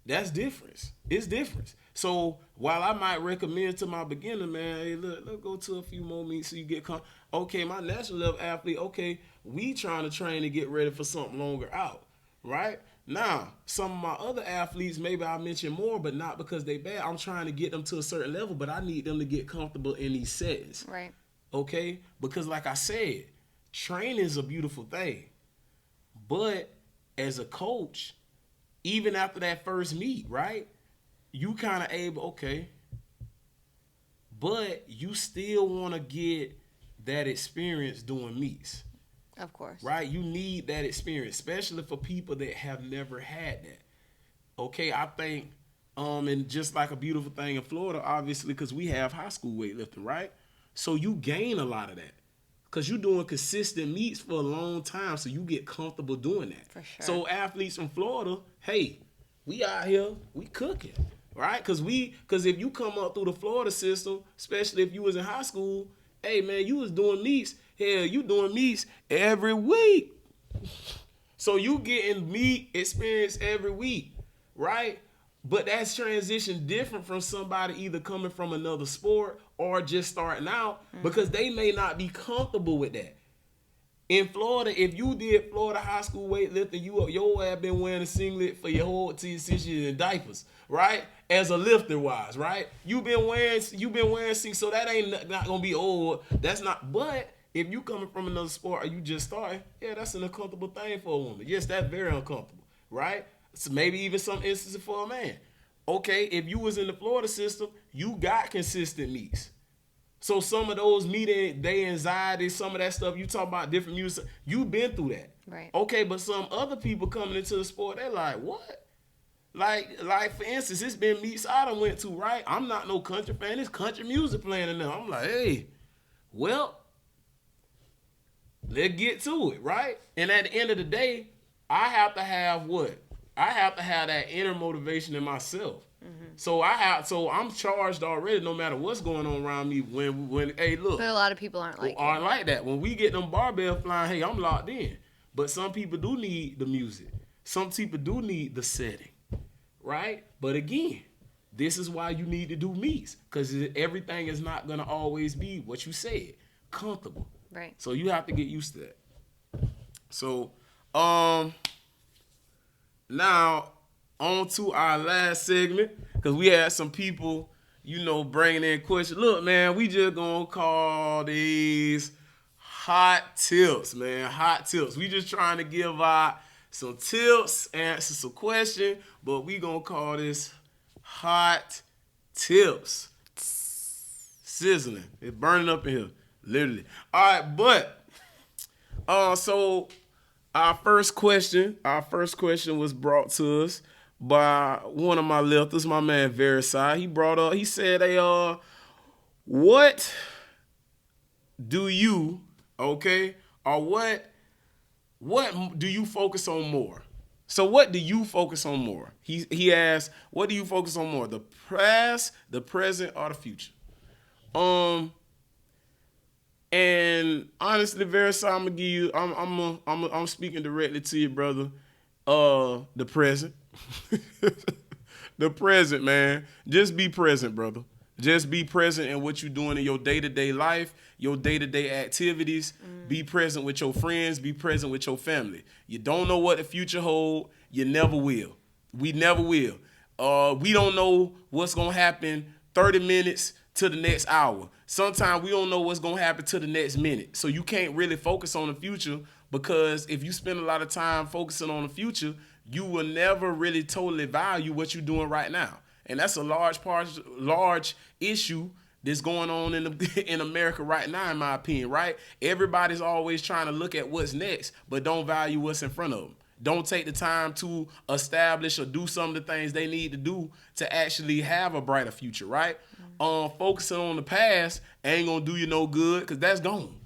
that's difference. It's difference. So while I might recommend to my beginner, man, hey, look, let's go to a few more meets so you get okay, my national level athlete, okay, we trying to train to get ready for something longer out, right? Now, some of my other athletes, maybe I mention more, but not because they bad. I'm trying to get them to a certain level, but I need them to get comfortable in these settings. Right. Okay? Because like I said, training is a beautiful thing. But as a coach, even after that first meet, right, you kind of able, okay, but you still want to get that experience doing meets. Of course. Right? You need that experience, especially for people that have never had that. Okay, I think, and just like a beautiful thing in Florida, obviously, because we have high school weightlifting, right? So you gain a lot of that because you're doing consistent meets for a long time, so you get comfortable doing that. For sure. So athletes from Florida, hey, we out here, we cooking, right? Because if you come up through the Florida system, especially if you was in high school, hey, man, you was doing meets. Hell, you doing meets every week. So you getting meet experience every week, right? But that's transition different from somebody either coming from another sport or just starting out because they may not be comfortable with that. In Florida, if you did Florida high school weightlifting, your ass been wearing a singlet for your whole 6 years in diapers, right? As a lifter wise, right? You've been wearing so that ain't not gonna be old. That's not. But if you coming from another sport or you just starting, yeah, that's an uncomfortable thing for a woman. Yes, that's very uncomfortable, right? So maybe even some instances for a man. Okay, if you was in the Florida system, you got consistent meets. So some of those meeting day anxiety, some of that stuff you talk about different music, you've been through that. Right. Okay, but some other people coming into the sport, they're like, what? Like for instance, it's been meets I done went to, right? I'm not no country fan. It's country music playing in there. I'm like, hey, well, let's get to it, right? And at the end of the day, I have to have what? I have to have that inner motivation in myself. So I'm charged already no matter what's going on around me when hey, look. But a lot of people aren't like that. When we get them barbell flying, hey, I'm locked in. But some people do need the music. Some people do need the setting, right? But again, this is why you need to do meets, because everything is not going to always be what you said, comfortable. Right. So you have to get used to that. So, now on to our last segment, because we had some people, bringing in questions. Look, man, we just going to call these hot tips, man. Hot tips. We just trying to give out some tips, answer some questions, but we going to call this hot tips. Sizzling. It's burning up in here, literally. All right, but so our first question was brought to us by one of my lifters, my man Verisai. He said, hey, what do you, or what do you focus on more? So what do you focus on more? He asked, what do you focus on more? The past, the present, or the future? And honestly, Verisai, I'm gonna give you, I'm speaking directly to you, brother. The present. The present, man. Just be present, brother. Just be present in what you're doing in your day-to-day life, your day-to-day activities. Be present with your friends. Be present with your family. You don't know what the future holds. You never will. We never will. We don't know what's going to happen 30 minutes to the next hour. Sometimes we don't know what's going to happen to the next minute. So you can't really focus on the future, because if you spend a lot of time focusing on the future, you will never really totally value what you're doing right now. And that's a large issue that's going on in America right now, in my opinion, right? Everybody's always trying to look at what's next, but don't value what's in front of them. Don't take the time to establish or do some of the things they need to do to actually have a brighter future, right? Focusing on the past ain't gonna do you no good, because that's gone.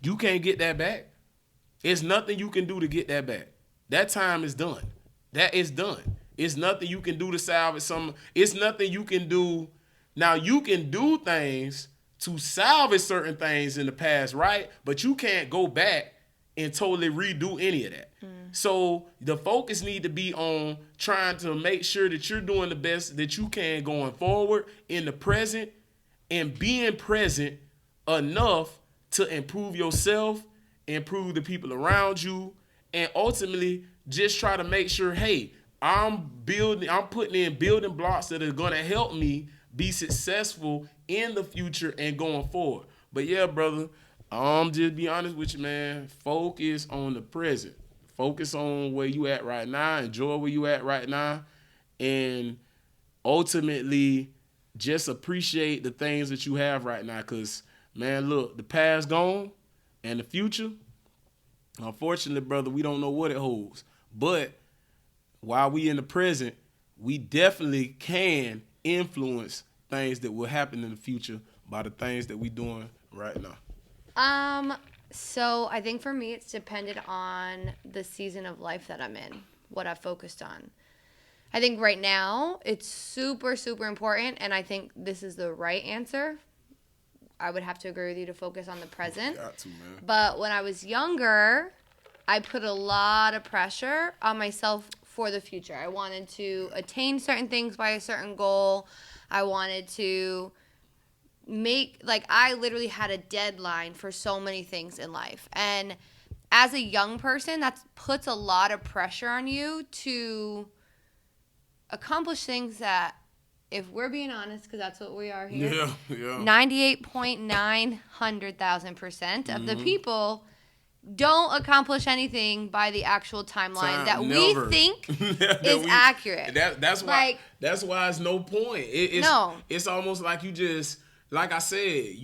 You can't get that back. It's nothing you can do to get that back. That time is done. That is done. It's nothing you can do to salvage some. It's nothing you can do. Now, you can do things to salvage certain things in the past, right? But you can't go back and totally redo any of that. So the focus need to be on trying to make sure that you're doing the best that you can going forward in the present, and being present enough to improve yourself, improve the people around you, and ultimately just try to make sure, hey, I'm putting in building blocks that are going to help me be successful in the future and going forward. But yeah, brother, just be honest with you, man. Focus on the present. Focus on where you at right now. Enjoy where you at right now. And ultimately, just appreciate the things that you have right now. Because, man, look, the past gone and the future, unfortunately, brother, we don't know what it holds. But while we in the present, we definitely can influence things that will happen in the future by the things that we doing right now. So I think for me, it's dependent on the season of life that I'm in, what I've focused on. I think right now it's super, super important, and I think this is the right answer. I would have to agree with you to focus on the present. Got to, man. But when I was younger, I put a lot of pressure on myself for the future. I wanted to attain certain things by a certain goal. I wanted to I literally had a deadline for so many things in life. And as a young person, that puts a lot of pressure on you to accomplish things that, if we're being honest, because that's what we are here, 98.900,000% of the people don't accomplish anything by the actual timeline that we think is accurate. That's why it's no point. It's almost like you just, like I said,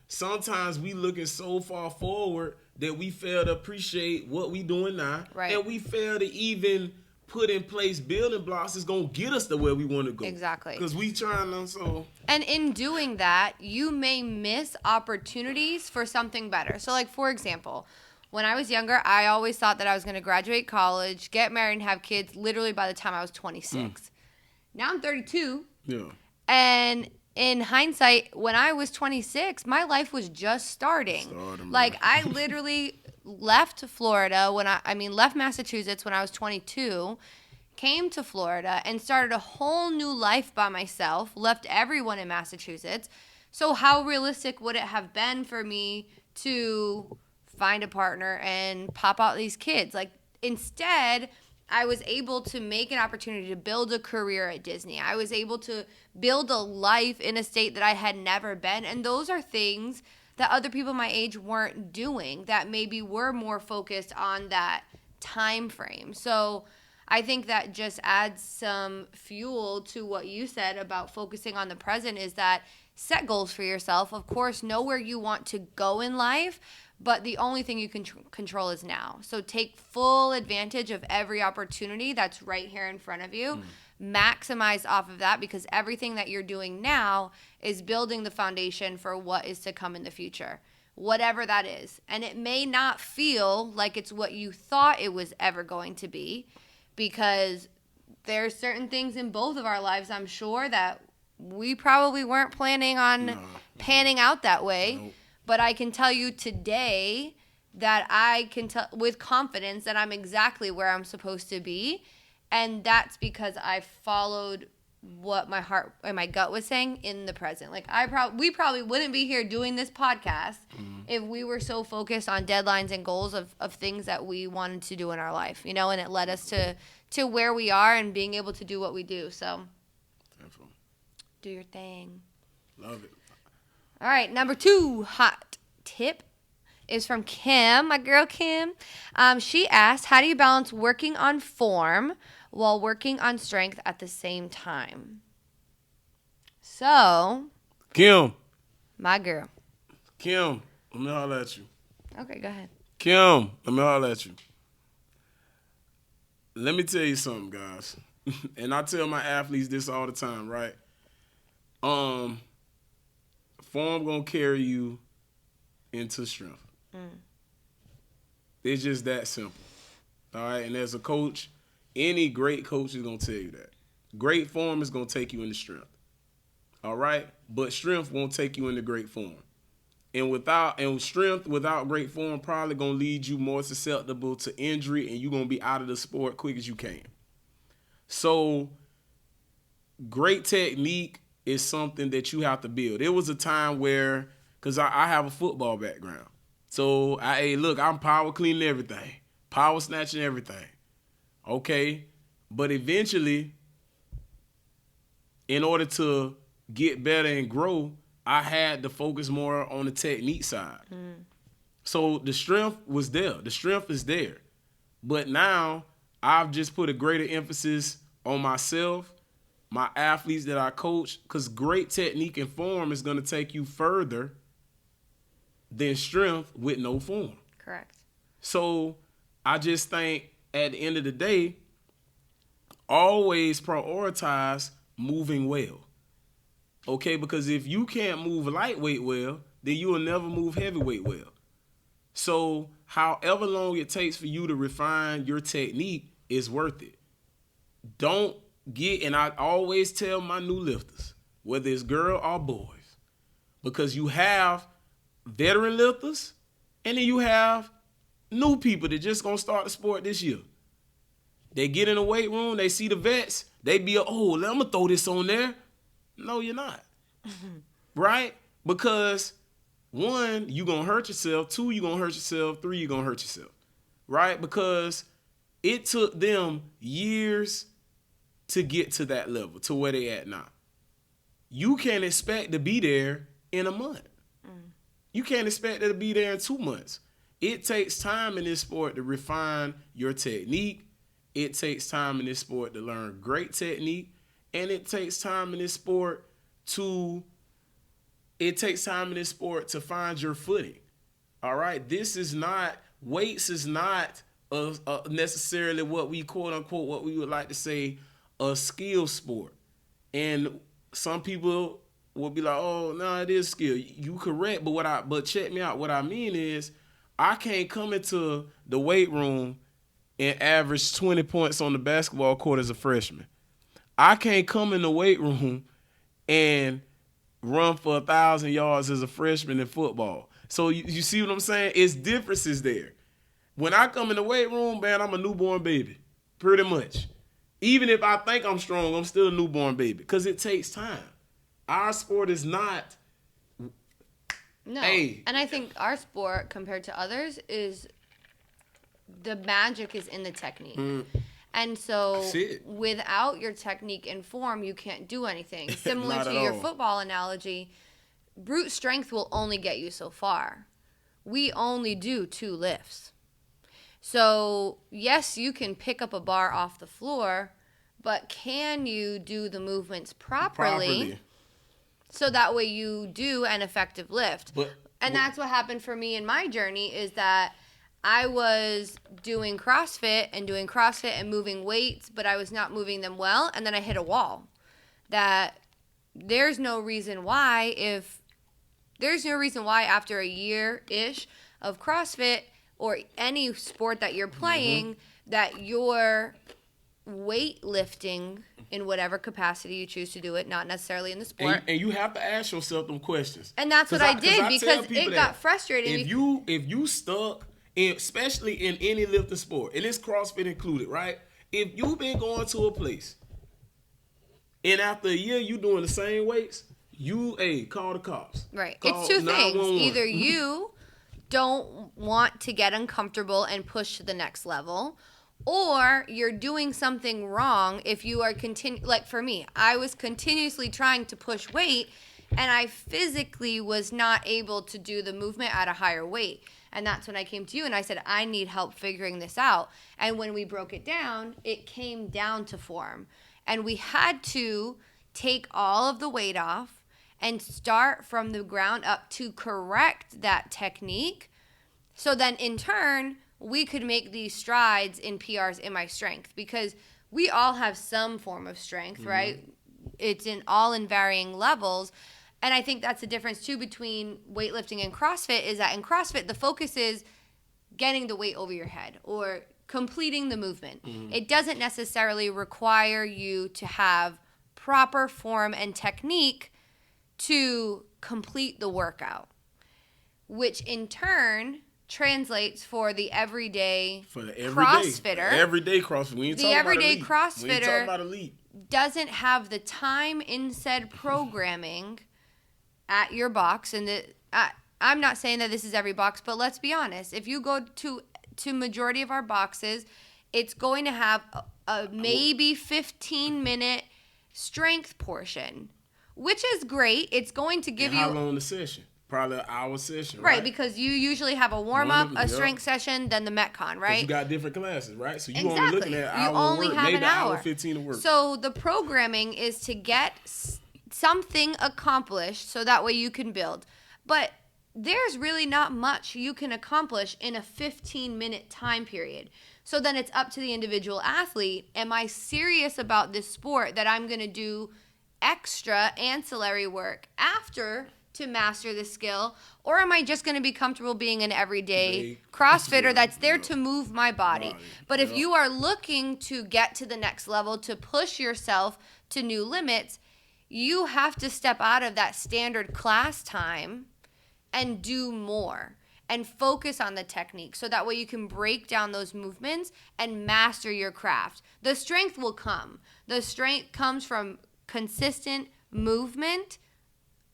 sometimes we looking so far forward that we fail to appreciate what we doing now. Right. And we fail to even put in place building blocks that's going to get us to where we want to go. Exactly. Because we trying to, so. And in doing that, you may miss opportunities for something better. So, like, for example, When I was younger, I always thought that I was going to graduate college, get married, and have kids literally by the time I was 26. Now I'm 32. Yeah. And in hindsight, when I was 26, my life was just starting. Like, I literally left Florida left Massachusetts when I was 22, came to Florida and started a whole new life by myself, left everyone in Massachusetts. So how realistic would it have been for me to find a partner and pop out these kids? Like, instead, I was able to make an opportunity to build a career at Disney. I was able to build a life in a state that I had never been. And those are things that other people my age weren't doing, that maybe were more focused on that time frame. So I think that just adds some fuel to what you said about focusing on the present, is that set goals for yourself. Of course, know where you want to go in life, but the only thing you can control is now. So take full advantage of every opportunity that's right here in front of you. Maximize off of that, because everything that you're doing now is building the foundation for what is to come in the future, whatever that is. And it may not feel like it's what you thought it was ever going to be, because there's certain things in both of our lives, I'm sure, that we probably weren't planning on panning out that way. Nope. But I can tell you today that I can tell with confidence that I'm exactly where I'm supposed to be. And that's because I followed what my heart and my gut was saying in the present. Like, we probably wouldn't be here doing this podcast if we were so focused on deadlines and goals of things that we wanted to do in our life, you know, and it led us to where we are and being able to do what we do. So Definitely. do your thing. Love it. All right, number 2 hot tip is from Kim, my girl Kim. She asked, how do you balance working on form while working on strength at the same time? So, Kim, my girl. let me holler at you. Okay, go ahead. Kim, let me holler at you. Let me tell you something, guys. And I tell my athletes this all the time, right? Form gonna carry you into strength. It's just that simple. All right, and as a coach, any great coach is gonna tell you that. Great form is gonna take you into strength. All right, but strength won't take you into great form. And strength without great form probably gonna lead you more susceptible to injury, and you're gonna be out of the sport quick as you can. So, great technique is something that you have to build. There was a time where, because I have a football background, so I'm power cleaning everything, power snatching everything. Okay, but eventually, in order to get better and grow, I had to focus more on the technique side. So the strength was there. The strength is there. But now I've just put a greater emphasis on myself, my athletes that I coach, because great technique and form is going to take you further than strength with no form. Correct. So I just think at the end of the day, always prioritize moving well. Okay, because if you can't move lightweight well, then you will never move heavyweight well. So however long it takes for you to refine your technique is worth it. And I always tell my new lifters, whether it's girl or boys, because you have veteran lifters and then you have new people that just gonna start the sport this year. They get in the weight room, they see the vets, they be, I'm gonna throw this on there. No, you're not. Right? Because 1, you're going to hurt yourself. 2, you're going to hurt yourself. 3, you're going to hurt yourself. Right? Because it took them years to get to that level, to where they at now. You can't expect to be there in a month. You can't expect to be there in 2 months. It takes time in this sport to refine your technique. It takes time in this sport to learn great technique. And it takes time in this sport to find your footing. All right? Weights is not necessarily what we quote unquote, what we would like to say, a skill sport. And some people will be like, oh, no, it is skill. You correct, but check me out. What I mean is, I can't come into the weight room and average 20 points on the basketball court as a freshman. I can't come in the weight room and run for 1,000 yards as a freshman in football. So you see what I'm saying? It's differences there. When I come in the weight room, man, I'm a newborn baby, pretty much. Even if I think I'm strong, I'm still a newborn baby because it takes time. Our sport is not. No. Hey. And I think our sport, compared to others, is the magic is in the technique. And so That's it. without your technique and form, you can't do anything. Similar Not to at your all. football analogy, brute strength will only get you so far. We only do 2 lifts. So, yes, you can pick up a bar off the floor, but can you do the movements properly? So that way you do an effective lift. And that's what happened for me in my journey is that I was doing CrossFit and moving weights, but I was not moving them well. And then I hit a wall that there's no reason why after a year-ish of CrossFit or any sport that you're playing that your weightlifting in whatever capacity you choose to do it, not necessarily in the sport. And you have to ask yourself them questions. And that's what I did tell because people it got frustrating. If you stuck, especially in any lifting sport, and it's CrossFit included, right? If you've been going to a place and after a year you doing the same weights, call the cops. Right. Call It's 2 things. 911. Either you don't want to get uncomfortable and push to the next level, or you're doing something wrong if you are like for me, I was continuously trying to push weight and I physically was not able to do the movement at a higher weight. And that's when I came to you and I said, I need help figuring this out. And when we broke it down, it came down to form. And we had to take all of the weight off and start from the ground up to correct that technique. So then in turn, we could make these strides in PRs in my strength because we all have some form of strength, right? It's in varying levels. And I think that's the difference too between weightlifting and CrossFit is that in CrossFit, the focus is getting the weight over your head or completing the movement. It doesn't necessarily require you to have proper form and technique to complete the workout, which in turn translates for the everyday CrossFitter. Everyday CrossFit. We ain't The talking everyday about elite. CrossFitter We ain't talking about elite. doesn't have the time in said programming at your box. And I'm not saying that this is every box, but let's be honest. If you go to majority of our boxes, it's going to have a maybe 15-minute strength portion, which is great. It's going to give And you how long the session? Probably an hour session, right, right? because you usually have a warm-up, Yep. a strength session, then the Metcon, right? You got different classes, right? So you Exactly. only looking at You hour only of work, have maybe an hour. hour 15 of work. So the programming is to get something accomplished so that way you can build. But there's really not much you can accomplish in a 15-minute time period. So then it's up to the individual athlete. Am I serious about this sport that I'm going to do extra ancillary work after to master the skill, or am I just going to be comfortable being an everyday CrossFitter that's there to move my body? But if you are looking to get to the next level, to push yourself to new limits, you have to step out of that standard class time and do more and focus on the technique so that way you can break down those movements and master your craft. The strength will come. The strength comes from consistent movement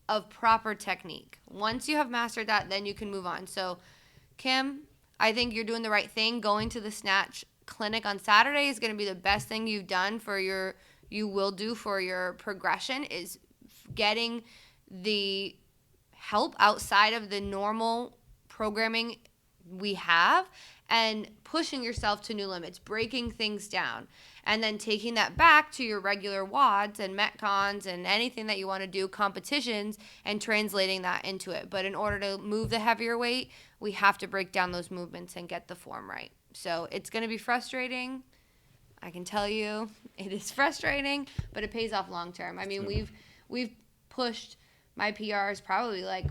of proper technique. Once you have mastered that, then you can move on. So, Kim, I think you're doing the right thing. Going to the Snatch Clinic on Saturday is going to be the best thing you've done you will do for your progression is getting the help outside of the normal programming we have and pushing yourself to new limits, breaking things down, and then taking that back to your regular WODs and Metcons and anything that you want to do, competitions, and translating that into it. But in order to move the heavier weight, we have to break down those movements and get the form right. So it's going to be frustrating. I can tell you it is frustrating, but it pays off long term. I mean, we've pushed my PRs probably like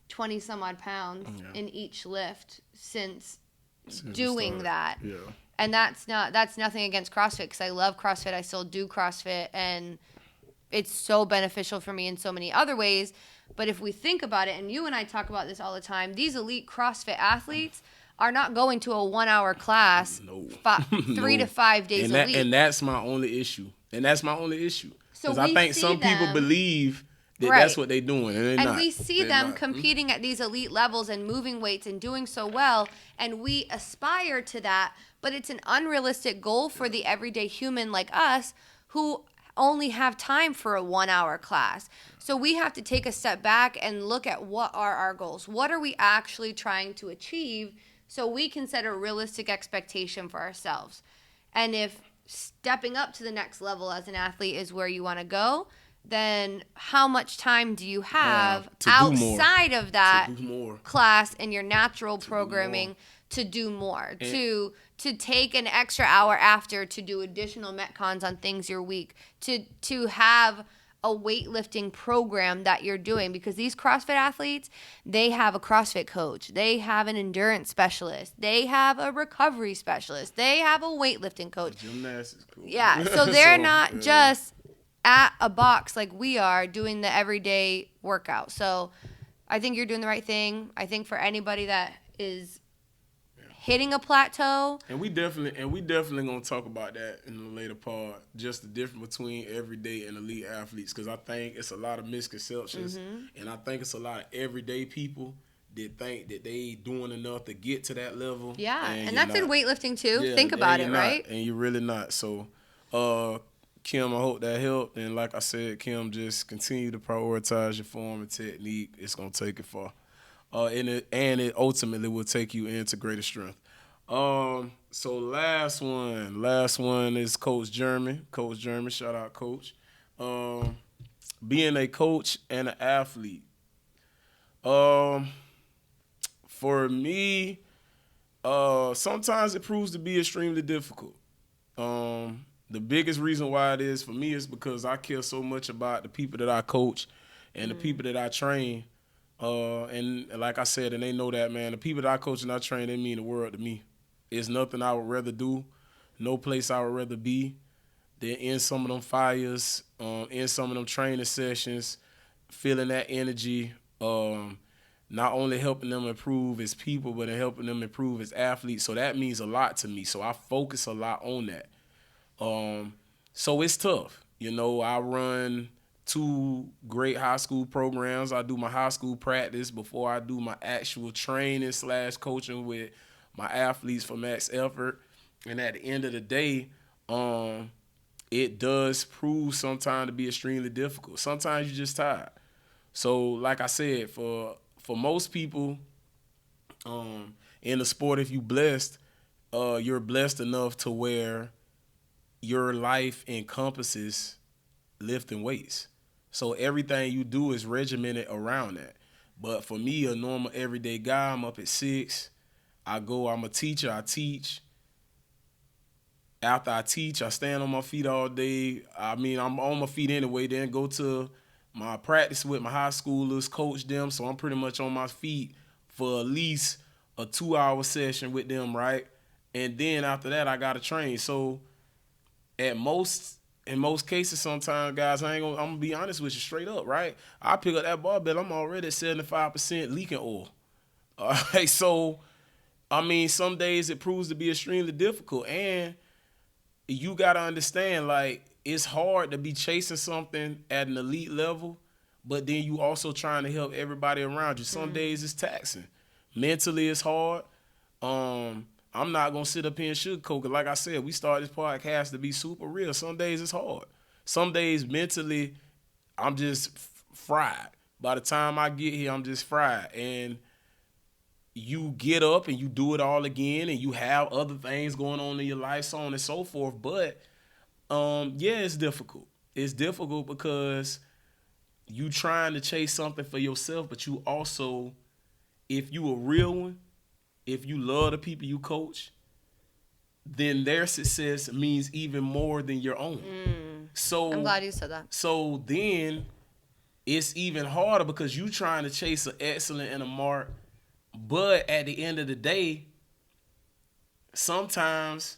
20 some odd pounds in each lift since Since it doing started. that. Yeah. And that's nothing against CrossFit, because I love CrossFit. I still do CrossFit, and it's so beneficial for me in so many other ways. But if we think about it, and you and I talk about this all the time, these elite CrossFit athletes are not going to a 1 hour class No. 3 to 5 days a week. And that's my only issue. So because I we think see some people them- believe that Right. that's what they're doing, and they're And not. we see They're them not. competing at these elite levels and moving weights and doing so well, and we aspire to that, but it's an unrealistic goal for the everyday human like us who only have time for a 1 hour class. So we have to take a step back and look at what are our goals. What are we actually trying to achieve, so we can set a realistic expectation for ourselves. And if stepping up to the next level as an athlete is where you want to go, then how much time do you have to do more. outside of that To do more. class in your natural programming to do more, to take an extra hour after to do additional metcons on things you're weak, to have a weightlifting program that you're doing? Because these CrossFit athletes, they have a CrossFit coach, they have an endurance specialist, they have a recovery specialist, they have a weightlifting coach. Gymnastics cool. Yeah, so they're So, not yeah. just at a box like we are doing the everyday workout. So I think you're doing the right thing. I think for anybody that is hitting a plateau, And we definitely gonna talk about that in the later part. Just the difference between everyday and elite athletes, because I think it's a lot of misconceptions, and I think it's a lot of everyday people that think that they doing enough to get to that level. yeah, and you're that's in not. weightlifting too. Yeah, Think and about you're it, not, right? And you're really not. So, Kim, I hope that helped. And like I said, Kim, just continue to prioritize your form and technique. It's gonna take it far, and it ultimately will take you into greater strength. So last one is Coach Jeremy. Coach Jeremy, shout out, Coach. Being a coach and an athlete. For me, sometimes it proves to be extremely difficult. The biggest reason why it is for me is because I care so much about the people that I coach and the people that I train. And like I said, and they know that, man, the people that I coach and I train, they mean the world to me. It's nothing I would rather do, no place I would rather be than in some of them fires, in some of them training sessions, feeling that energy, not only helping them improve as people, but helping them improve as athletes. So that means a lot to me. So I focus a lot on that. So it's tough. You know, I run 2 great high school programs. I do my high school practice before I do my actual training / coaching with my athletes for max effort. And at the end of the day, it does prove sometimes to be extremely difficult. Sometimes you're just tired. So like I said, for most people in the sport, if you blessed, you're blessed enough to where your life encompasses lifting weights. So everything you do is regimented around that. But for me, a normal everyday guy, I'm up at 6. I'm a teacher, I teach. After I teach, I stand on my feet all day. I mean, I'm on my feet anyway, then go to my practice with my high schoolers, coach them. So I'm pretty much on my feet for at least a 2-hour session with them, right? And then after that, I got to train. So in most cases, sometimes, guys, I'm gonna be honest with you straight up, right? I pick up that barbell, I'm already at 75% leaking oil. All right, so I mean, some days it proves to be extremely difficult, and you gotta understand, like, it's hard to be chasing something at an elite level, but then you also trying to help everybody around you. Some days it's taxing. Mentally, it's hard. I'm not gonna sit up here and sugarcoat, 'cause like I said, we started this podcast to be super real. Some days it's hard. Some days mentally, I'm just fried. By the time I get here, I'm just fried. And you get up and you do it all again, and you have other things going on in your life, so on and so forth. But yeah, it's difficult. It's difficult because you trying to chase something for yourself, but you also, if you a real one, if you love the people you coach, then their success means even more than your own. So I'm glad you said that. So then it's even harder because you trying to chase an excellent and a mark. But at the end of the day, sometimes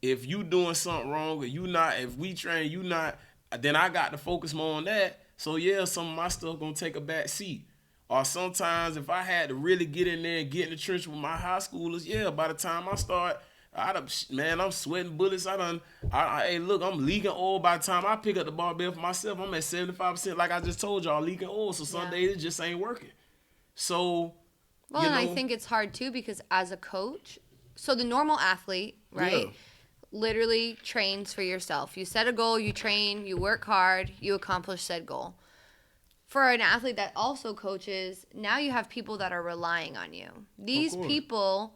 if you doing something wrong or you not, if we train you not, then I got to focus more on that. So yeah, some of my stuff gonna take a back seat. Or sometimes if I had to really get in there and get in the trench with my high schoolers, yeah, by the time I start, I'm sweating bullets. Hey, look, I'm leaking oil by the time I pick up the barbell for myself. I'm at 75%, like I just told y'all, leaking oil. So some days it just ain't working. So, well, and I think it's hard too because as a coach, so the normal athlete, right, literally trains for yourself. You set a goal, you train, you work hard, you accomplish said goal. For an athlete that also coaches, now you have people that are relying on you. These people,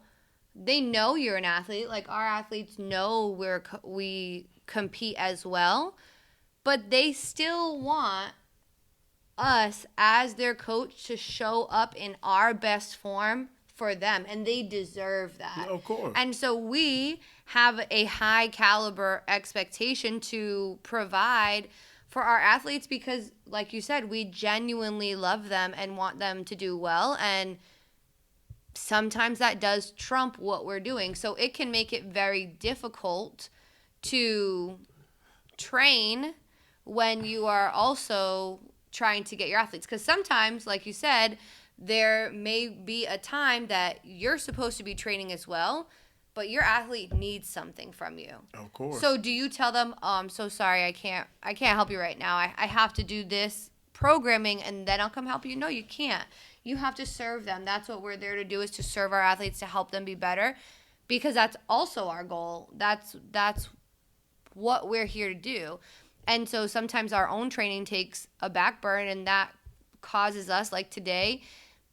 they know you're an athlete. Like our athletes know we compete as well, but they still want us as their coach to show up in our best form for them, and they deserve that. Yeah, of course. And so we have a high caliber expectation to provide for our athletes because, like you said, we genuinely love them and want them to do well. And sometimes that does trump what we're doing. So it can make it very difficult to train when you are also trying to get your athletes. Because sometimes, like you said, there may be a time that you're supposed to be training as well, but your athlete needs something from you. Of course. So do you tell them, oh, I'm so sorry, I can't help you right now. I have to do this programming and then I'll come help you? No, you can't. You have to serve them. That's what we're there to do, is to serve our athletes, to help them be better, because that's also our goal. That's what we're here to do. And so sometimes our own training takes a back burn, and that causes us, like today,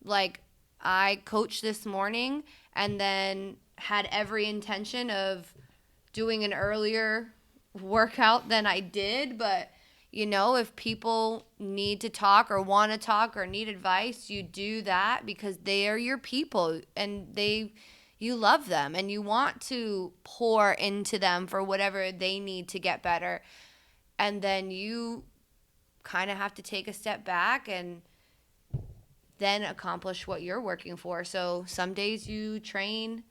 like I coached this morning and then had every intention of doing an earlier workout than I did. But, you know, if people need to talk or want to talk or need advice, you do that because they are your people and you love them and you want to pour into them for whatever they need to get better. And then you kind of have to take a step back and then accomplish what you're working for. So some days you train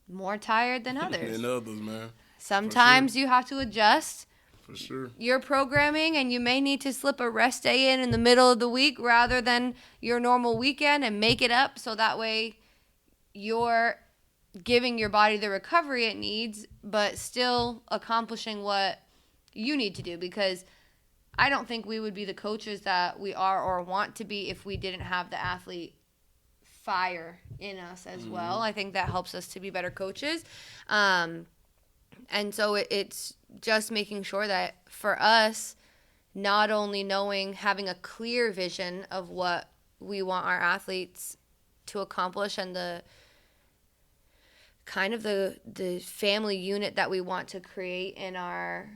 more tired than others. Than others, man. Sometimes you have to adjust For sure. your programming, and you may need to slip a rest day in the middle of the week rather than your normal weekend and make it up so that way you're giving your body the recovery it needs but still accomplishing what you need to do, because I don't think we would be the coaches that we are or want to be if we didn't have the athlete fire in us as well. I think that helps us to be better coaches. And so it's just making sure that for us, not only having a clear vision of what we want our athletes to accomplish and the kind of the family unit that we want to create in our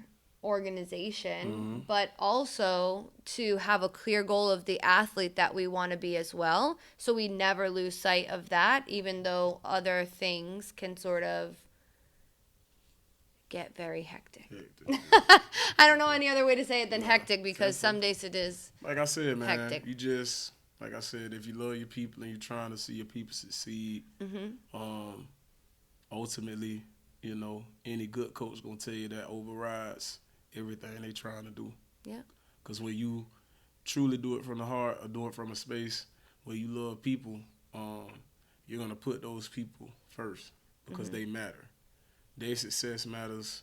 organization, but also to have a clear goal of the athlete that we want to be as well. So we never lose sight of that, even though other things can sort of get very hectic. I don't know any other way to say it than hectic, because some days it is like I said, man, hectic. You just, like I said, if you love your people and you're trying to see your people succeed, ultimately, you know, any good coach gonna tell you that overrides everything they trying to do. Yeah. Because when you truly do it from the heart or do it from a space where you love people, you're going to put those people first because they matter. Their success matters.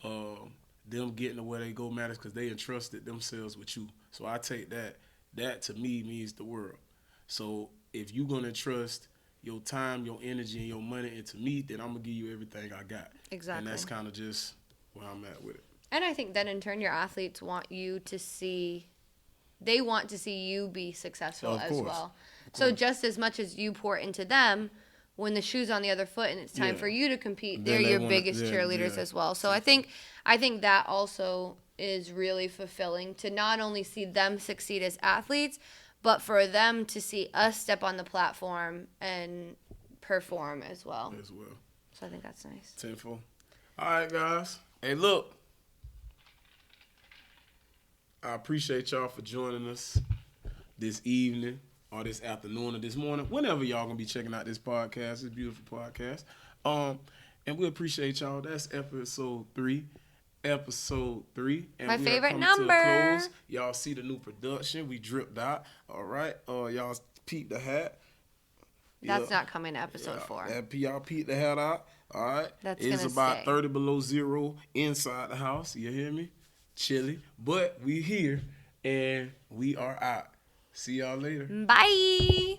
Them getting to where they go matters because they entrusted themselves with you. So I take that. That to me means the world. So if you're going to trust your time, your energy, and your money into me, then I'm going to give you everything I got. Exactly. And that's kind of just where I'm at with it. And I think then in turn your athletes want you to see, they want to see you be successful as well. So just as much as you pour into them, when the shoe's on the other foot and it's time for you to compete, they're your biggest cheerleaders as well. So I think that also is really fulfilling, to not only see them succeed as athletes, but for them to see us step on the platform and perform as well. So I think that's nice. 10-4. All right, guys. Hey, look. I appreciate y'all for joining us this evening or this afternoon or this morning, whenever y'all gonna be checking out this podcast, this beautiful podcast. And we appreciate y'all. That's episode 3. And My we are favorite coming number. To a close. Y'all see the new production. We dripped out. All right. Y'all peep the hat. That's not coming to episode 4. Y'all peep the hat out. All right. That's it's gonna about stay. 30 below zero inside the house. You hear me? Chilly. But we here and we are out. See y'all later. Bye.